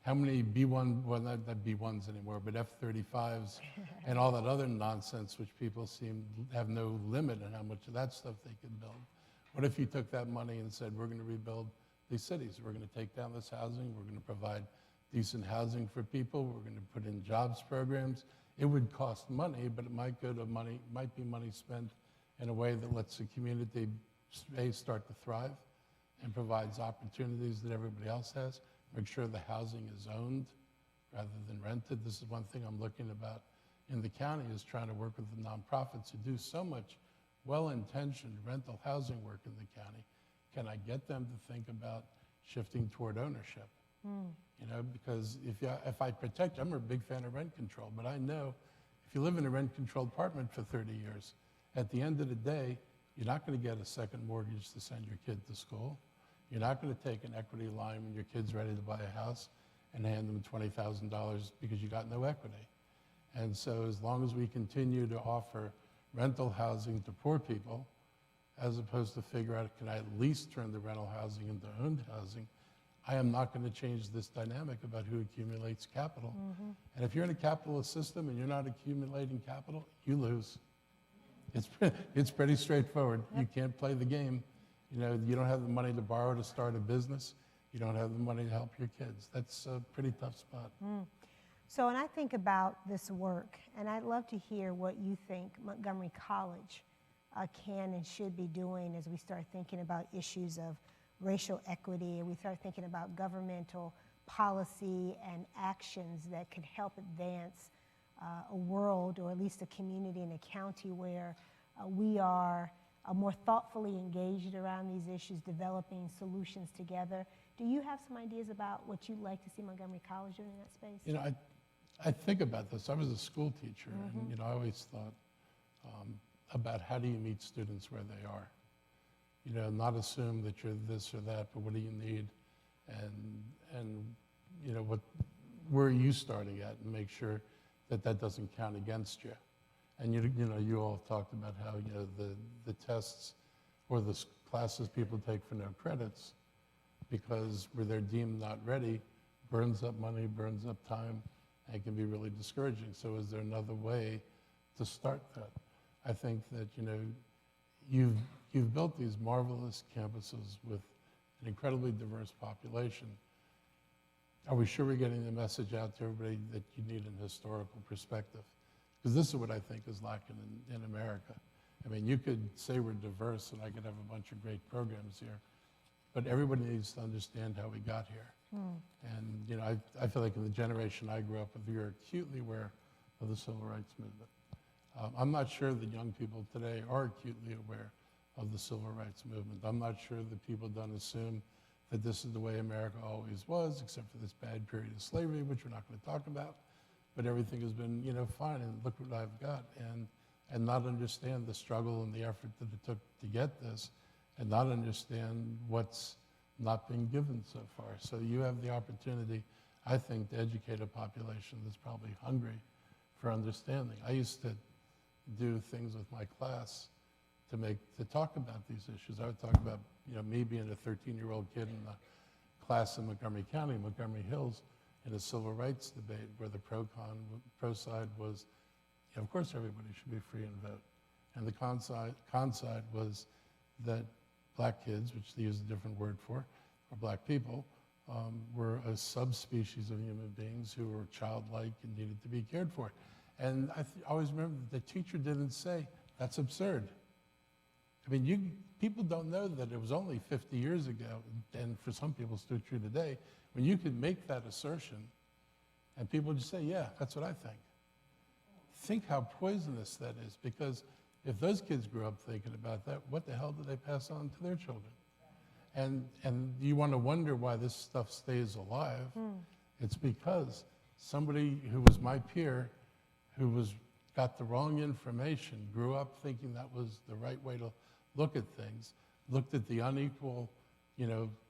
how many B1, well, not B1s anymore, but F-35s and all that other nonsense, which people seem to have no limit on how much of that stuff they can build. What if you took that money and said, we're going to rebuild these cities, we're going to take down this housing, we're going to provide decent housing for people, we're going to put in jobs programs. It would cost money, but it might go to might be money spent in a way that lets the community start to thrive and provides opportunities that everybody else has. Make sure the housing is owned rather than rented. This is one thing I'm looking about in the county, is trying to work with the nonprofits who do so much well-intentioned rental housing work in the county. Can I get them to think about shifting toward ownership? You know, because if I protect, I'm a big fan of rent control, but I know if you live in a rent-controlled apartment for 30 years, at the end of the day, you're not going to get a second mortgage to send your kid to school. You're not going to take an equity line when your kid's ready to buy a house and hand them $20,000 because you got no equity. And so as long as we continue to offer rental housing to poor people, as opposed to figure out, can I at least turn the rental housing into owned housing, I am not going to change this dynamic about who accumulates capital. Mm-hmm. And if you're in a capitalist system and you're not accumulating capital, you lose. It's pretty straightforward. Yep. You can't play the game. You know, you don't have the money to borrow to start a business. You don't have the money to help your kids. That's a pretty tough spot. So when I think about this work, and I'd love to hear what you think Montgomery College can and should be doing as we start thinking about issues of racial equity, and we start thinking about governmental policy and actions that could help advance a world, or at least a community and a county where we are more thoughtfully engaged around these issues, developing solutions together. Do you have some ideas about what you'd like to see Montgomery College doing in that space? You know, I think about this. I was a school teacher, and you know, I always thought about how do you meet students where they are. You know, not assume that you're this or that, but what do you need, and you know, where are you starting at, and make sure that that doesn't count against you. And you know, you all have talked about how, you know, the tests or the classes people take for no credits because where they're deemed not ready burns up money, burns up time, and can be really discouraging. So is there another way to start that? I think that, you know, you've built these marvelous campuses with an incredibly diverse population. Are we sure we're getting the message out to everybody that you need an historical perspective? Because this is what I think is lacking in America. I mean, you could say we're diverse and I could have a bunch of great programs here, but everybody needs to understand how we got here. And, you know, I feel like in the generation I grew up with, we were acutely aware of the civil rights movement. I'm not sure that young people today are acutely aware of the civil rights movement. I'm not sure that people don't assume that this is the way America always was, except for this bad period of slavery, which we're not going to talk about. But everything has been, fine, and look what I've got. And not understand the struggle and the effort that it took to get this, and not understand what's not been given so far. So you have the opportunity, I think, to educate a population that's probably hungry for understanding. I used to do things with my class to talk about these issues. I would talk about, me being a 13-year-old kid in the class in Montgomery County, Montgomery Hills, in a civil rights debate where the pro side was, of course everybody should be free and vote. And the con side was that black kids, which they use a different word for, or black people, were a subspecies of human beings who were childlike and needed to be cared for. And I always remember that the teacher didn't say, that's absurd. I mean, people don't know that it was only 50 years ago, and for some people still true today, when you could make that assertion and people just say, yeah, that's what I think. Think how poisonous that is, because if those kids grew up thinking about that, what the hell do they pass on to their children? And you want to wonder why this stuff stays alive. It's because somebody who was my peer, who got the wrong information, grew up thinking that was the right way to look at things, looked at the unequal,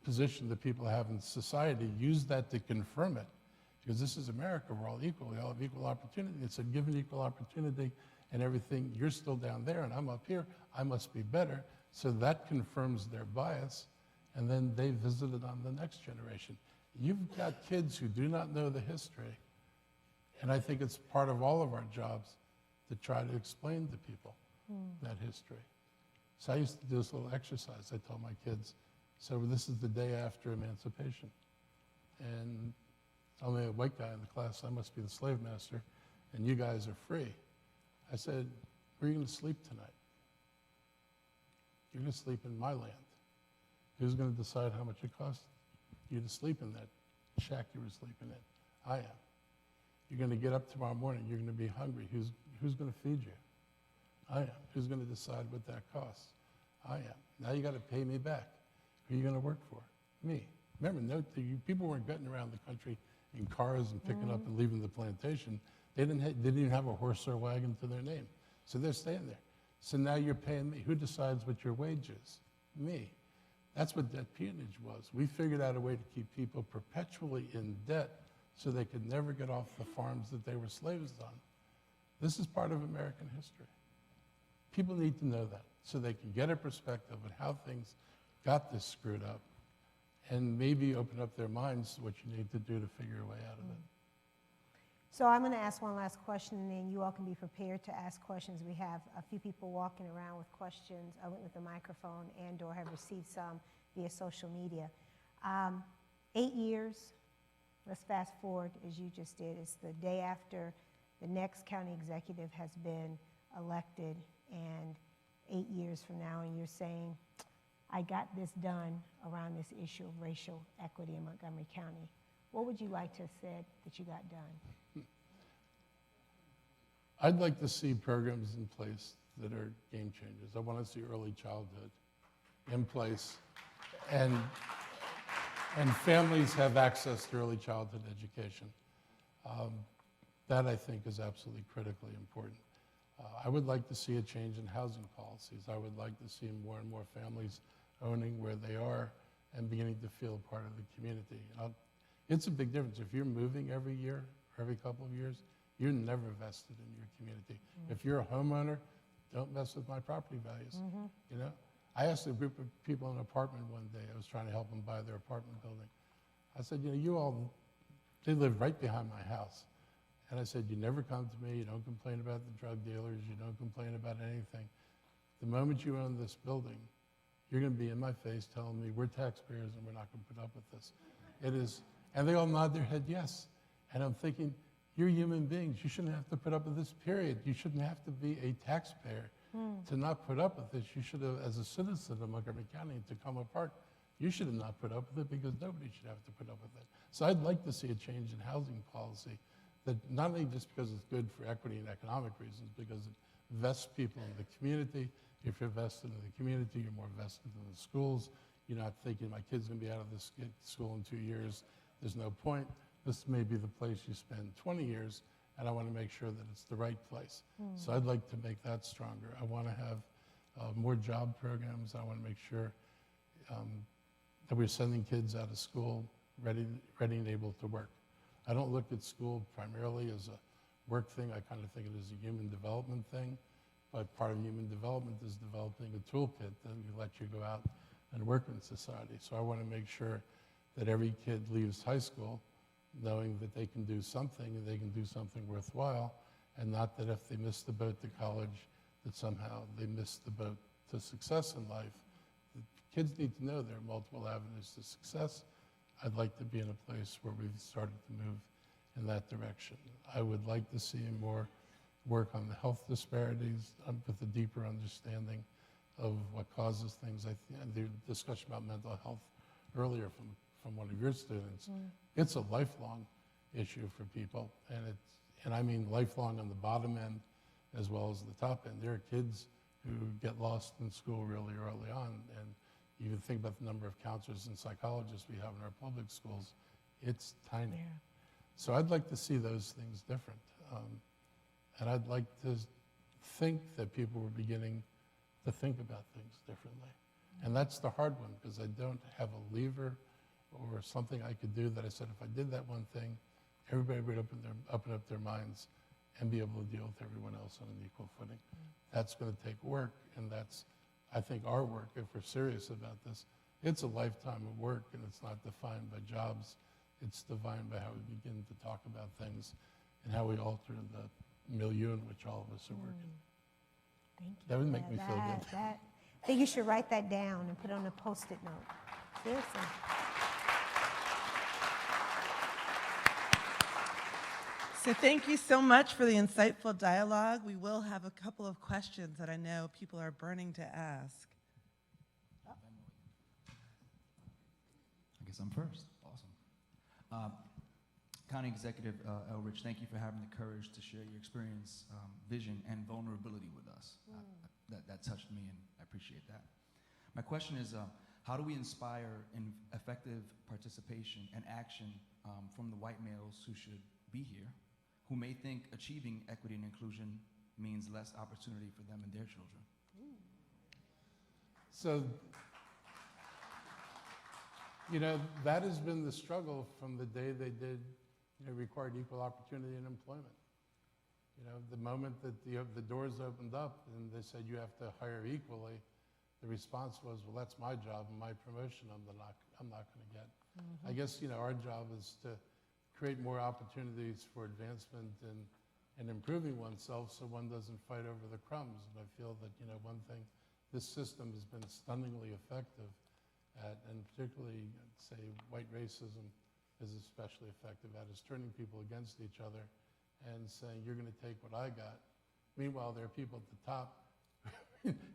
position that people have in society, used that to confirm it. Because this is America, we're all equal, we all have equal opportunity. It's a given equal opportunity and everything. You're still down there and I'm up here, I must be better. So that confirms their bias, and then they visit it on the next generation. You've got kids who do not know the history, and I think it's part of all of our jobs to try to explain to people that history. So I used to do this little exercise. I told my kids, so this is the day after emancipation. And only a white guy in the class, I must be the slave master, and you guys are free. I said, where are you going to sleep tonight? You're going to sleep in my land. Who's going to decide how much it costs you to sleep in that shack you were sleeping in? I am. You're going to get up tomorrow morning, you're going to be hungry. Who's going to feed you? I am. Who's going to decide what that costs? I am. Now you got to pay me back. Who are you going to work for? Me. Remember, people weren't getting around the country in cars and picking up and leaving the plantation. They didn't even have a horse or wagon to their name. So they're staying there. So now you're paying me. Who decides what your wage is? Me. That's what debt peonage was. We figured out a way to keep people perpetually in debt so they could never get off the farms that they were slaves on. This is part of American history. People need to know that so they can get a perspective on how things got this screwed up and maybe open up their minds to what you need to do to figure a way out of it. So I'm going to ask one last question, and then you all can be prepared to ask questions. We have a few people walking around with questions with a microphone and/or have received some via social media. 8 years, let's fast forward as you just did. It's the day after the next county executive has been elected, and 8 years from now, and you're saying, I got this done around this issue of racial equity in Montgomery County. What would you like to have said that you got done? I'd like to see programs in place that are game changers. I want to see early childhood in place, and families have access to early childhood education. That, I think, is absolutely critically important. I would like to see a change in housing policies. I would like to see more and more families owning where they are and beginning to feel part of the community. It's a big difference. If you're moving every year, or every couple of years, you're never vested in your community. If you're a homeowner, don't mess with my property values. I asked a group of people in an apartment one day. I was trying to help them buy their apartment building. I said, they live right behind my house. And I said, you never come to me, you don't complain about the drug dealers, you don't complain about anything. The moment you own this building, you're going to be in my face telling me we're taxpayers and we're not going to put up with this. It is, and they all nod their head yes. And I'm thinking, you're human beings. You shouldn't have to put up with this, period. You shouldn't have to be a taxpayer to not put up with this. You should have, as a citizen of Montgomery County, to come apart, you should have not put up with it because nobody should have to put up with it. So I'd like to see a change in housing policy that not only just because it's good for equity and economic reasons, because it vest people in the community. If you're vested in the community, you're more vested in the schools. You're not thinking, my kid's going to be out of this school in 2 years. There's no point. This may be the place you spend 20 years, and I want to make sure that it's the right place. So I'd like to make that stronger. I want to have more job programs. I want to make sure that we're sending kids out of school ready and able to work. I don't look at school primarily as a work thing. I kind of think it as a human development thing. But part of human development is developing a toolkit that will let you go out and work in society. So I want to make sure that every kid leaves high school knowing that they can do something and they can do something worthwhile, and not that if they miss the boat to college, that somehow they miss the boat to success in life. The kids need to know there are multiple avenues to success. I'd like to be in a place where we've started to move in that direction. I would like to see more work on the health disparities with a deeper understanding of what causes things. The discussion about mental health earlier from one of your students, it's a lifelong issue for people, and I mean lifelong on the bottom end as well as the top end. There are kids who get lost in school really early on, and you think about the number of counselors and psychologists we have in our public schools, it's tiny. Yeah. So I'd like to see those things different. And I'd like to think that people were beginning to think about things differently. And that's the hard one, because I don't have a lever or something I could do that I said, if I did that one thing, everybody would open up their minds and be able to deal with everyone else on an equal footing. That's going to take work, and that's, I think, our work, if we're serious about this. It's a lifetime of work, and it's not defined by jobs. It's defined by how we begin to talk about things and how we alter the milieu in which all of us are working. Thank you. That would make me feel good. I think you should write that down and put it on a Post-it note. Seriously. So thank you so much for the insightful dialogue. We will have a couple of questions that I know people are burning to ask. I guess I'm first. Awesome. County Executive Elrich, thank you for having the courage to share your experience, vision, and vulnerability with us. That touched me, and I appreciate that. My question is, how do we inspire in effective participation and action from the white males who should be here, who may think achieving equity and inclusion means less opportunity for them and their children? So, that has been the struggle from the day they did required equal opportunity in employment. The moment that the doors opened up and they said you have to hire equally, the response was, well, that's my job and my promotion I'm not going to get. I guess, our job is to create more opportunities for advancement and improving oneself so one doesn't fight over the crumbs. And I feel that, one thing this system has been stunningly effective at, and particularly, say, white racism is especially effective at, is turning people against each other and saying, you're going to take what I got. Meanwhile, there are people at the top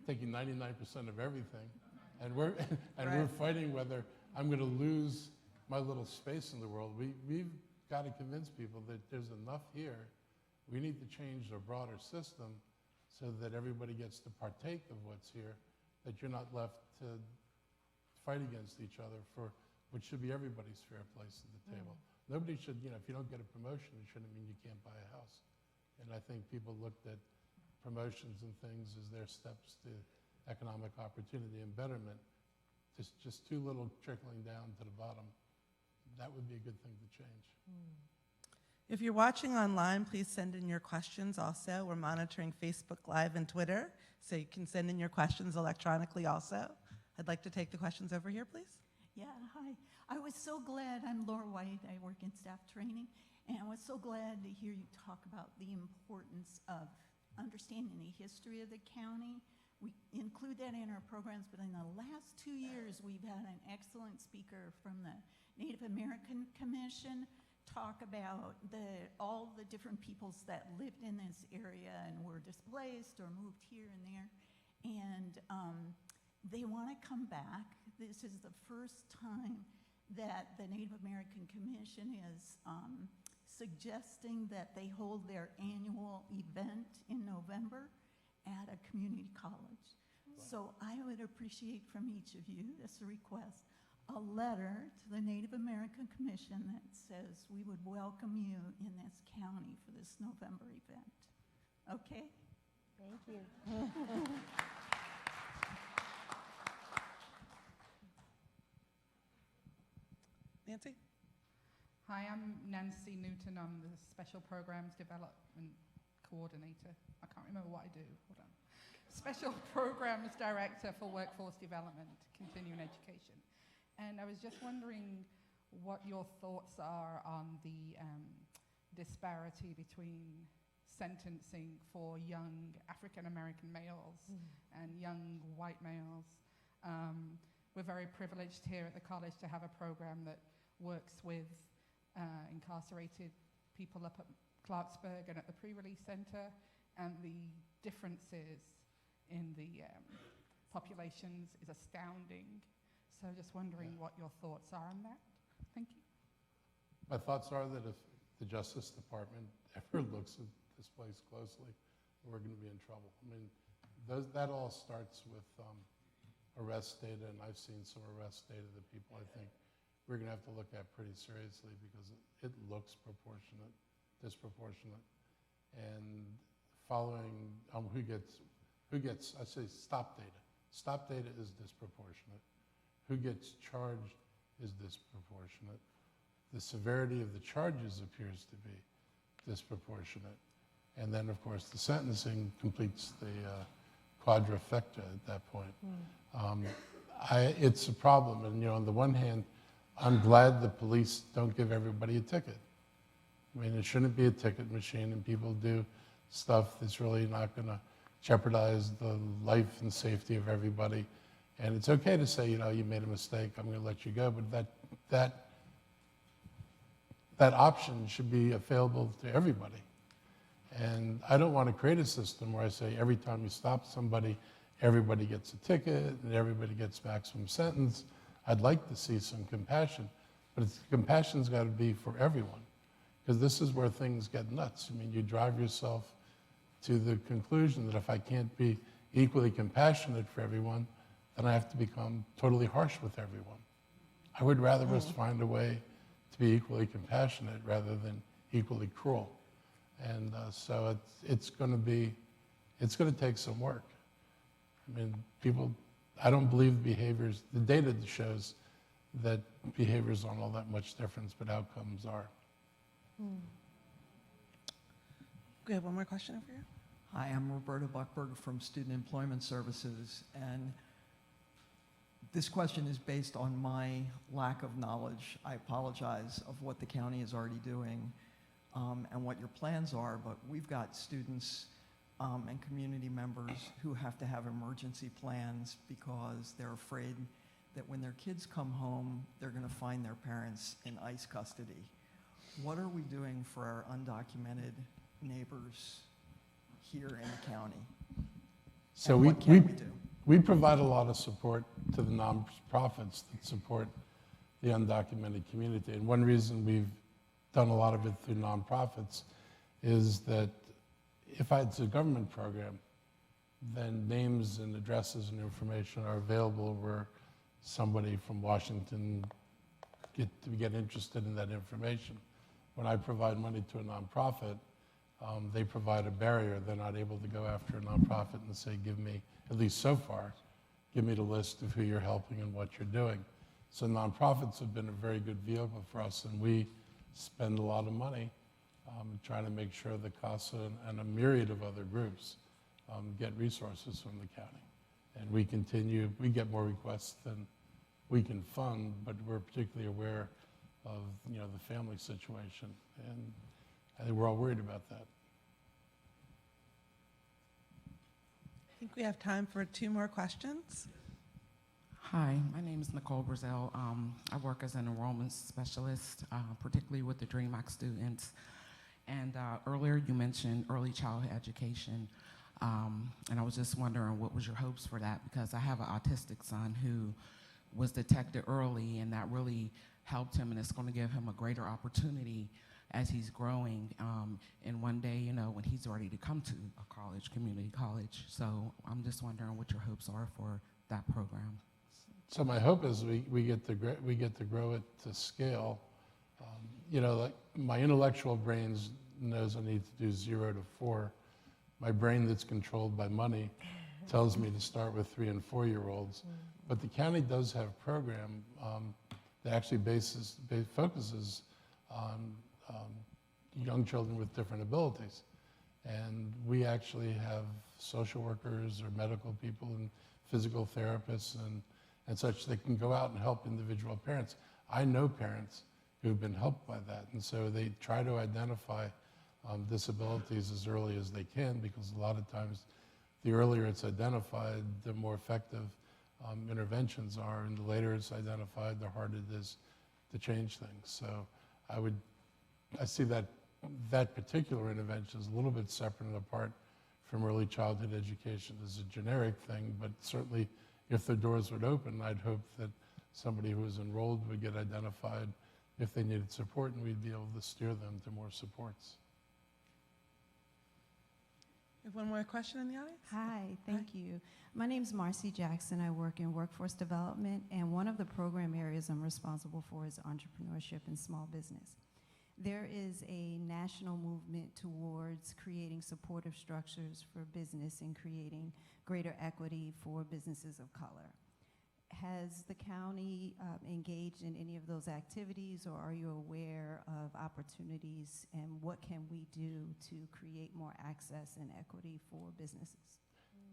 taking 99% of everything, and we're fighting whether I'm going to lose my little space in the world. We've got to convince people that there's enough here. We need to change the broader system so that everybody gets to partake of what's here, that you're not left to fight against each other for what should be everybody's fair place at the table. Nobody should, if you don't get a promotion, it shouldn't mean you can't buy a house. And I think people looked at promotions and things as their steps to economic opportunity and betterment. Just too little trickling down to the bottom. That would be a good thing to change. If you're watching online, please send in your questions also. We're monitoring Facebook Live and Twitter, so you can send in your questions electronically also. I'd like to take the questions over here, please. Yeah, hi. I was so glad, I'm Laura White, I work in staff training, and I was so glad to hear you talk about the importance of understanding the history of the county. We include that in our programs, but in the last 2 years, we've had an excellent speaker from the Native American Commission talk about all the different peoples that lived in this area and were displaced or moved here and there. And they want to come back. This is the first time that the Native American Commission is suggesting that they hold their annual event in November. at a community college. So I would appreciate from each of you, this request, a letter to the Native American Commission that says we would welcome you in this county for this November event. Okay? Thank you. Nancy? Hi, I'm Nancy Newton. I'm the Special Programs Development Coordinator. I can't remember what I do. Hold on. Special Programs Director for Workforce Development, Continuing Education. And I was just wondering what your thoughts are on the disparity between sentencing for young African-American males and young white males. We're very privileged here at the college to have a program that works with incarcerated people up at Clarksburg and at the pre-release center, and the differences in the populations is astounding. So just wondering what your thoughts are on that. Thank you. My thoughts are that if the Justice Department ever looks at this place closely, we're going to be in trouble. I mean, that all starts with arrest data, and I've seen some arrest data that people, I think, we're going to have to look at pretty seriously because it looks disproportionate. And following who gets, I say stop data. Stop data is disproportionate. Who gets charged is disproportionate. The severity of the charges appears to be disproportionate. And then, of course, the sentencing completes the quadrifecta at that point. It's a problem. And, on the one hand, I'm glad the police don't give everybody a ticket. I mean, it shouldn't be a ticket machine, and people do stuff that's really not going to jeopardize the life and safety of everybody. And it's okay to say, you made a mistake, I'm going to let you go, but that option should be available to everybody. And I don't want to create a system where I say every time you stop somebody, everybody gets a ticket and everybody gets maximum sentence. I'd like to see some compassion, but compassion's got to be for everyone, because this is where things get nuts. I mean, you drive yourself to the conclusion that if I can't be equally compassionate for everyone, then I have to become totally harsh with everyone. I would rather us find a way to be equally compassionate rather than equally cruel. And so it's going to take some work. I mean, I don't believe the data shows that behaviors aren't all that much difference, but outcomes are. We have one more question for you. Hi, I'm Roberta Buckberg from Student Employment Services, and this question is based on my lack of knowledge, I apologize, of what the county is already doing and what your plans are, but we've got students and community members who have to have emergency plans because they're afraid that when their kids come home, they're going to find their parents in ICE custody. What are we doing for our undocumented neighbors here in the county? So what can we do? We provide a lot of support to the nonprofits that support the undocumented community. And one reason we've done a lot of it through nonprofits is that if it's a government program, then names and addresses and information are available where somebody from Washington get interested in that information. When I provide money to a nonprofit, they provide a barrier. They're not able to go after a nonprofit and say, give me, at least so far, give me the list of who you're helping and what you're doing. So nonprofits have been a very good vehicle for us, and we spend a lot of money trying to make sure that CASA and a myriad of other groups get resources from the county. And we get more requests than we can fund, but we're particularly aware of the family situation, and I think we're all worried about that. I think we have time for 2 more questions. Hi, my name is Nicole Brazell. I work as an enrollment specialist, particularly with the Dream Act students. And earlier you mentioned early childhood education, and I was just wondering what was your hopes for that, because I have an autistic son who was detected early, and that really helped him, and it's going to give him a greater opportunity as he's growing, and one day, you know, when he's ready to come to a college, community college. So I'm just wondering what your hopes are for that program. So my hope is we get to grow it to scale. You know, like my intellectual brain knows I need to do 0 to 4. My brain that's controlled by money tells me to start with 3 and 4-year-olds. But the county does have a program that actually focuses on young children with different abilities. And we actually have social workers or medical people and physical therapists and such that can go out and help individual parents. I know parents who've been helped by that, and so they try to identify disabilities as early as they can, because a lot of times the earlier it's identified, the more effective interventions are, and the later it's identified, the harder it is to change things. So I see that particular intervention is a little bit separate and apart from early childhood education as a generic thing, but certainly if the doors would open, I'd hope that somebody who was enrolled would get identified if they needed support, and we'd be able to steer them to more supports. We have one more question in the audience? Hi, thank you. My name is Marcy Jackson. I work in workforce development, and one of the program areas I'm responsible for is entrepreneurship and small business. There is a national movement towards creating supportive structures for business and creating greater equity for businesses of color. Has the county engaged in any of those activities, or are you aware of opportunities, and what can we do to create more access and equity for businesses?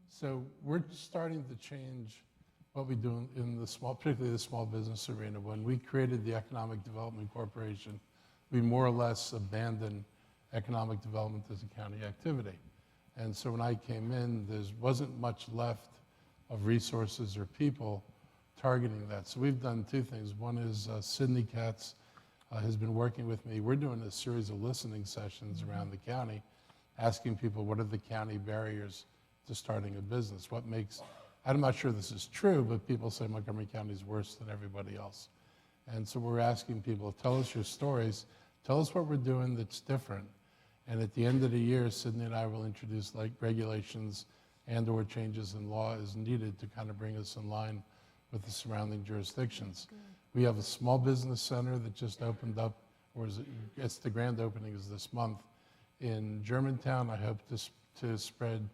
So we're starting to change what we do in the particularly the small business arena. When we created the Economic Development Corporation, we more or less abandoned economic development as a county activity. And so when I came in, there wasn't much left of resources or people targeting that. So we've done 2 things. One is Sydney Katz has been working with me. We're doing a series of listening sessions around the county, asking people what are the county barriers to starting a business. What makes, I'm not sure this is true, but people say Montgomery County is worse than everybody else. And so we're asking people, tell us your stories, tell us what we're doing that's different. And at the end of the year, Sydney and I will introduce like regulations and or changes in law as needed to kind of bring us in line with the surrounding jurisdictions. We have a small business center that just opened up, or it's the grand opening is this month in Germantown. I hope to spread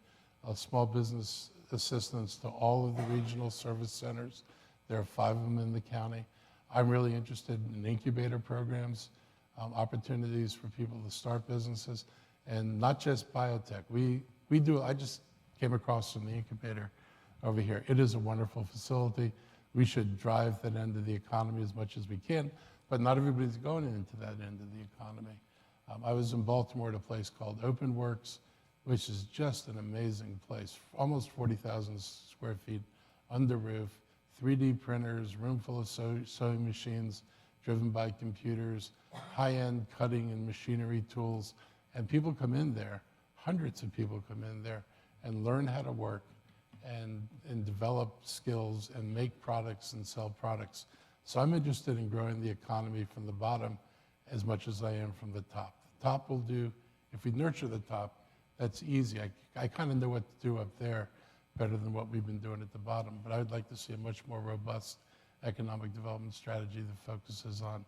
small business assistance to all of the regional service centers. There are 5 of them in the county. I'm really interested in incubator programs, opportunities for people to start businesses, and not just biotech. I just came across from the incubator over here. It is a wonderful facility. We should drive that end of the economy as much as we can, but not everybody's going into that end of the economy. I was in Baltimore at a place called Open Works, which is just an amazing place, almost 40,000 square feet under roof, 3D printers, room full of sewing machines driven by computers, high-end cutting and machinery tools, and people come in there, hundreds of people come in there and learn how to work and develop skills and make products and sell products. So I'm interested in growing the economy from the bottom as much as I am from the top. The top will do, if we nurture the top, that's easy. I kind of know what to do up there better than what we've been doing at the bottom, but I would like to see a much more robust economic development strategy that focuses on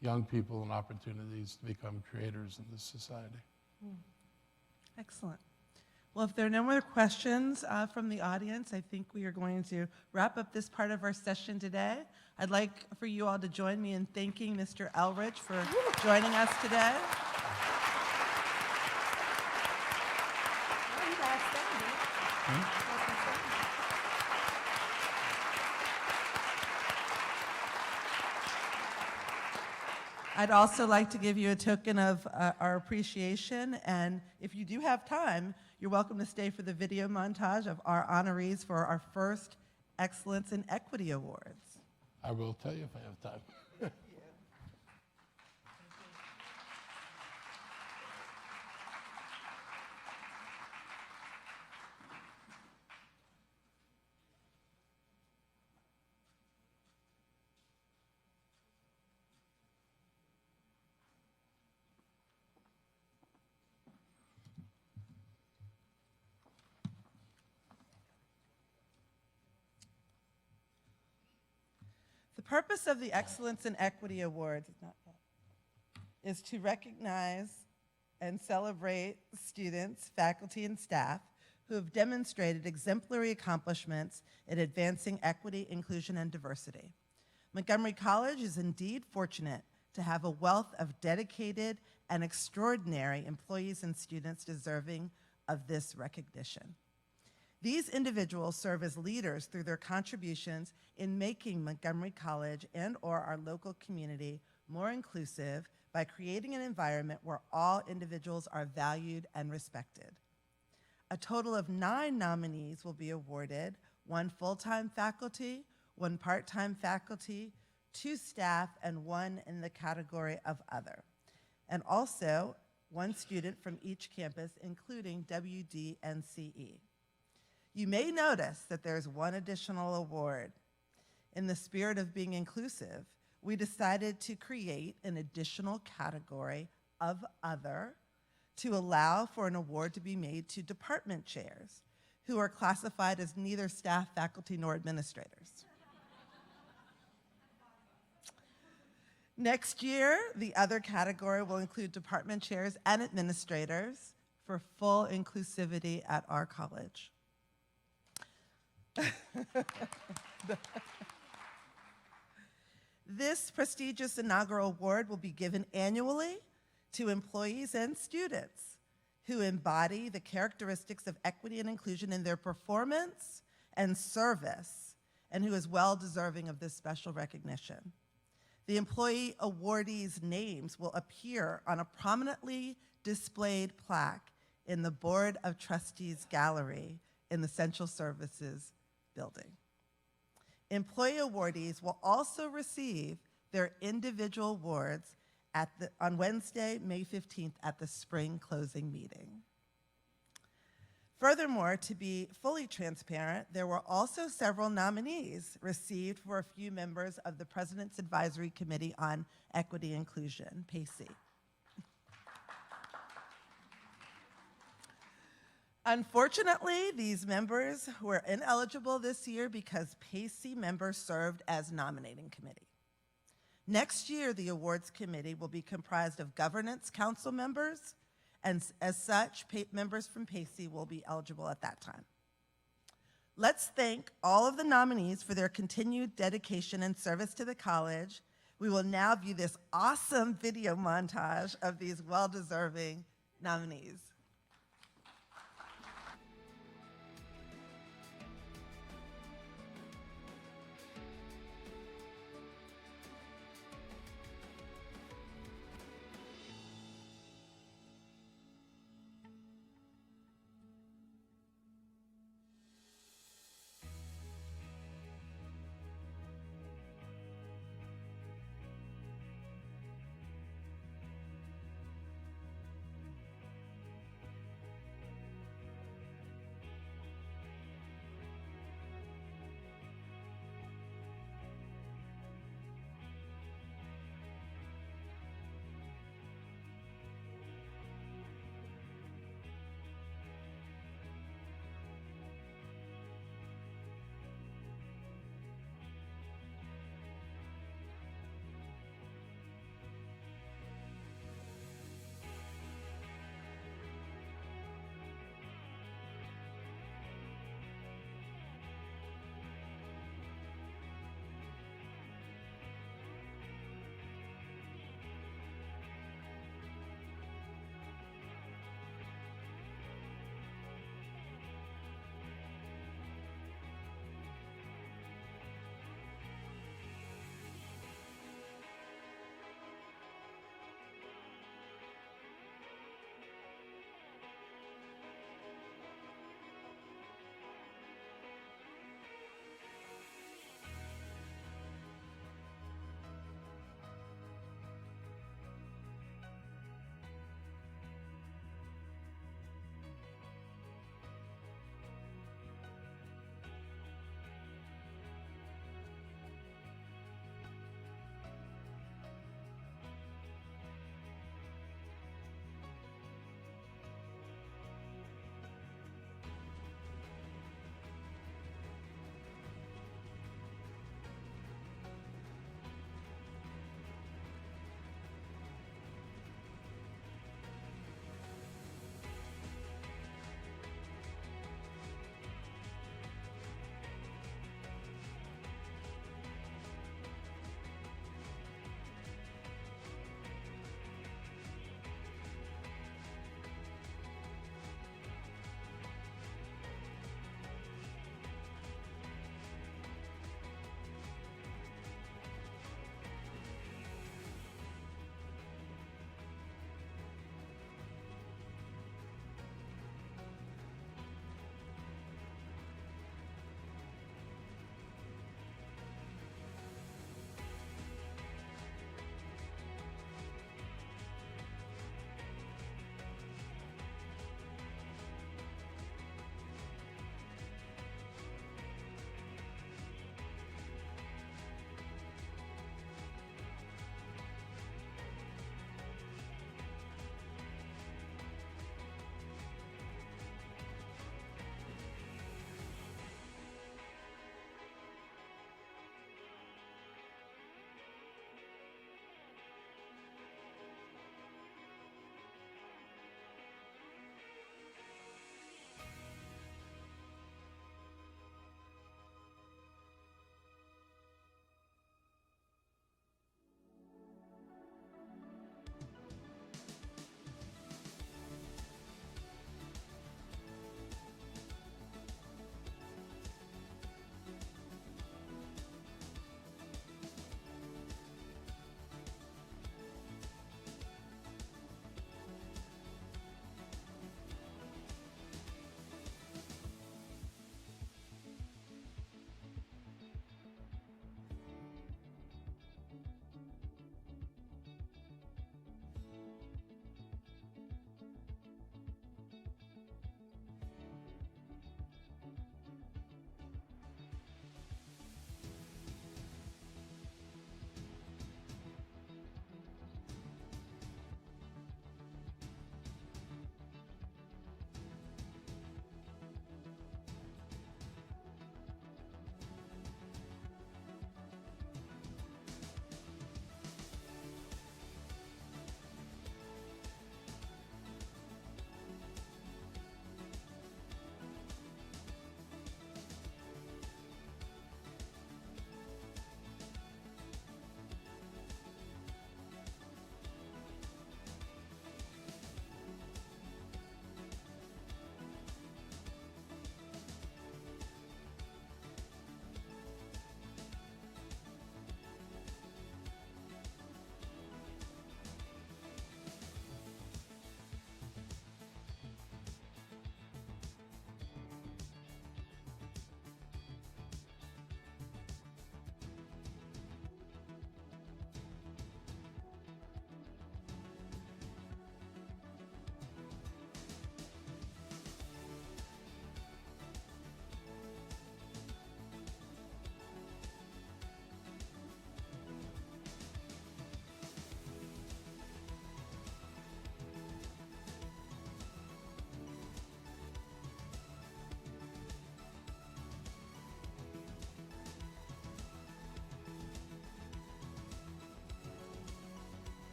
young people and opportunities to become creators in this society. Excellent. Well, if there are no more questions from the audience, I think we are going to wrap up this part of our session today. I'd like for you all to join me in thanking Mr. Elrich for joining us today. I'd also like to give you a token of our appreciation, and if you do have time, you're welcome to stay for the video montage of our honorees for our first Excellence in Equity Awards. I will tell you if I have time. The purpose of the Excellence in Equity Awards is to recognize and celebrate students, faculty, and staff who have demonstrated exemplary accomplishments in advancing equity, inclusion, and diversity. Montgomery College is indeed fortunate to have a wealth of dedicated and extraordinary employees and students deserving of this recognition. These individuals serve as leaders through their contributions in making Montgomery College and/or our local community more inclusive by creating an environment where all individuals are valued and respected. A total of 9 nominees will be awarded, 1 full-time faculty, 1 part-time faculty, 2 staff, and 1 in the category of other. And also 1 student from each campus, including WD and CE. You may notice that there's 1 additional award. In the spirit of being inclusive, we decided to create an additional category of other to allow for an award to be made to department chairs who are classified as neither staff, faculty, nor administrators. Next year, the other category will include department chairs and administrators for full inclusivity at our college. This prestigious inaugural award will be given annually to employees and students who embody the characteristics of equity and inclusion in their performance and service, and who is well deserving of this special recognition. The employee awardees' names will appear on a prominently displayed plaque in the Board of Trustees Gallery in the Central Services Building. Employee awardees will also receive their individual awards on Wednesday, May 15th at the spring closing meeting. Furthermore, to be fully transparent, there were also several nominees received for a few members of the President's Advisory Committee on Equity and Inclusion, PACE. Unfortunately, these members were ineligible this year because PACE members served as nominating committee. Next year, the awards committee will be comprised of governance council members, and as such, members from PACE will be eligible at that time. Let's thank all of the nominees for their continued dedication and service to the college. We will now view this awesome video montage of these well-deserving nominees.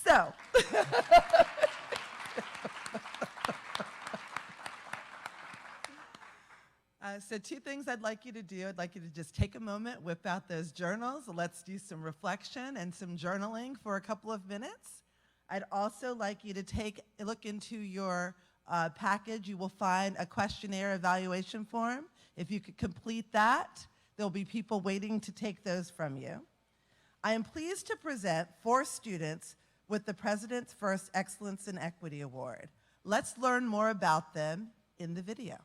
So, so two things I'd like you to do. I'd like you to just take a moment, whip out those journals. Let's do some reflection and some journaling for a couple of minutes. I'd also like you to look into your package. You will find a questionnaire evaluation form. If you could complete that, there'll be people waiting to take those from you. I am pleased to present 4 students with the President's First Excellence in Equity Award. Let's learn more about them in the video.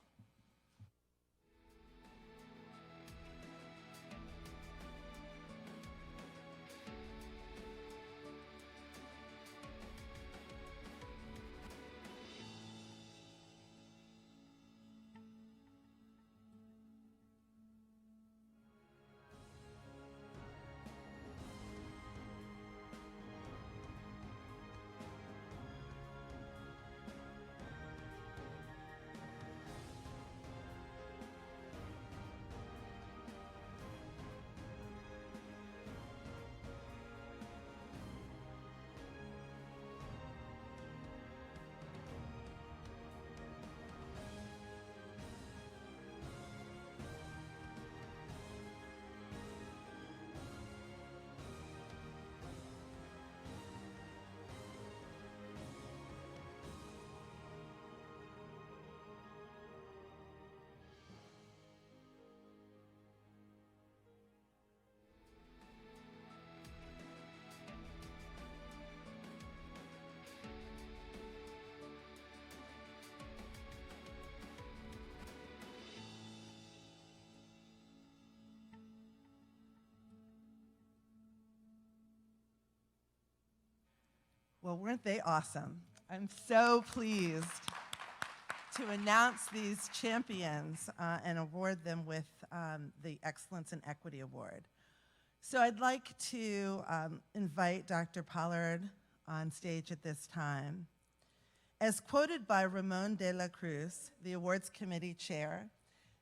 Well, weren't they awesome? I'm so pleased to announce these champions and award them with the Excellence in Equity Award. So I'd like to invite Dr. Pollard on stage at this time. As quoted by Ramon de la Cruz, the awards committee chair,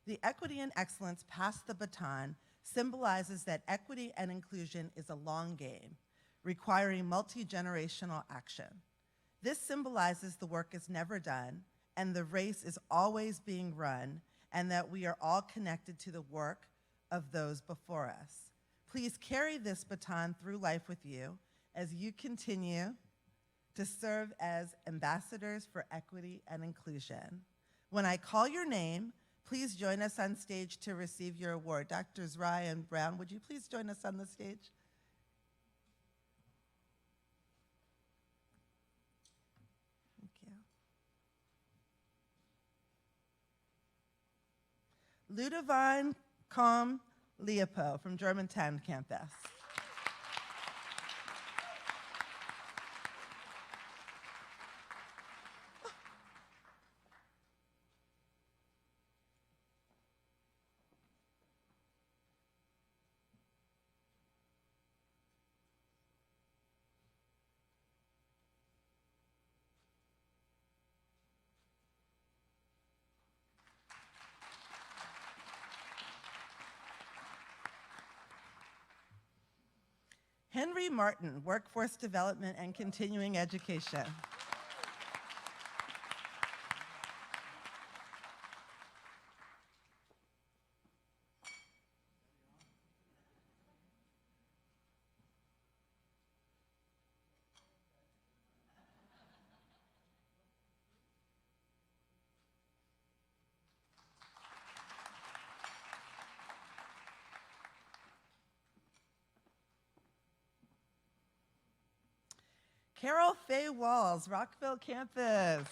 the Equity and Excellence Pass the Baton symbolizes that equity and inclusion is a long game, requiring multi-generational action. This symbolizes the work is never done and the race is always being run, and that we are all connected to the work of those before us. Please carry this baton through life with you as you continue to serve as ambassadors for equity and inclusion. When I call your name, please join us on stage to receive your award. Drs. Rye and Brown, would you please join us on the stage? Ludovine Com Leopold from Germantown campus. Henry Martin, Workforce Development and Continuing Education. Carol Faye Walls, Rockville campus.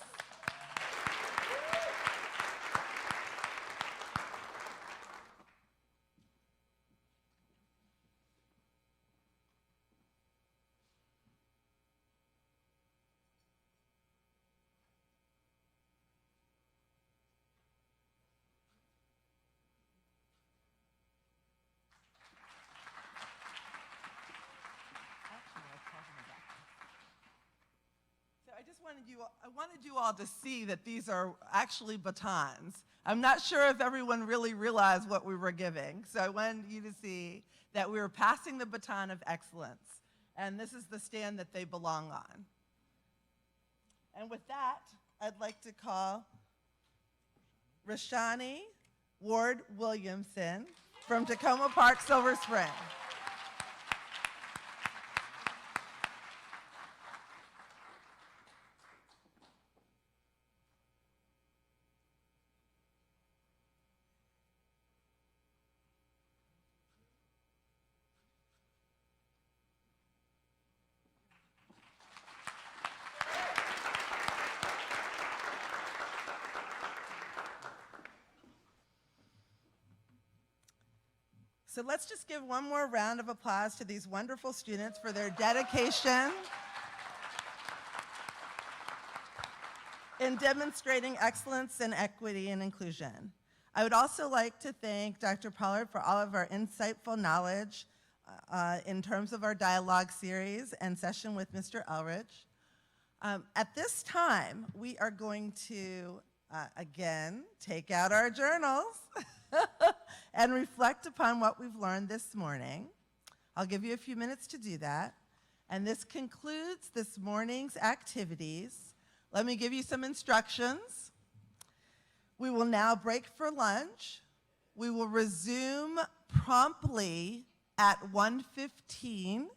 I wanted you all to see that these are actually batons. I'm not sure if everyone really realized what we were giving, so I wanted you to see that we were passing the baton of excellence. And this is the stand that they belong on. And with that, I'd like to call Rashani Ward Williamson from Tacoma Park, Silver Spring. So let's just give one more round of applause to these wonderful students for their dedication in demonstrating excellence in equity and inclusion. I would also like to thank Dr. Pollard for all of our insightful knowledge in terms of our dialogue series and session with Mr. Elrich. At this time, we are going to, again, take out our journals and reflect upon what we've learned this morning. I'll give you a few minutes to do that. And this concludes this morning's activities. Let me give you some instructions. We will now break for lunch. We will resume promptly at 1:15.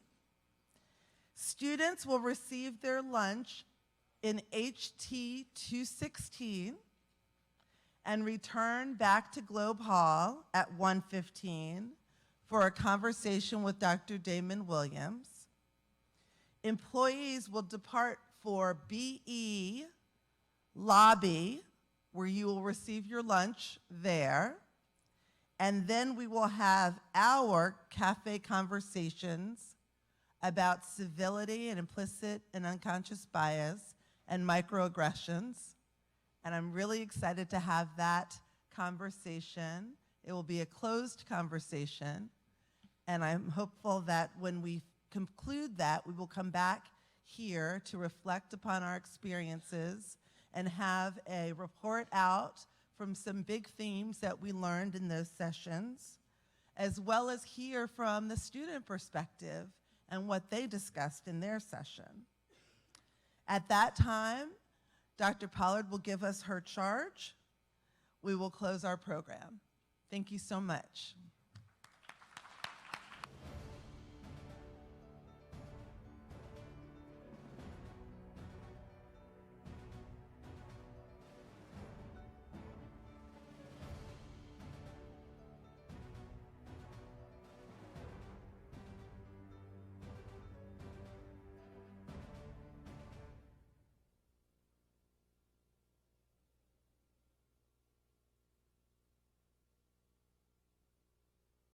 Students will receive their lunch in HT 216 and return back to Globe Hall at 1:15 for a conversation with Dr. Damon Williams. Employees will depart for BE lobby, where you will receive your lunch there. And then we will have our cafe conversations about civility and implicit and unconscious bias and microaggressions. And I'm really excited to have that conversation. It will be a closed conversation. And I'm hopeful that when we conclude that, we will come back here to reflect upon our experiences and have a report out from some big themes that we learned in those sessions, as well as hear from the student perspective and what they discussed in their session. At that time, Dr. Pollard will give us her charge. We will close our program. Thank you so much.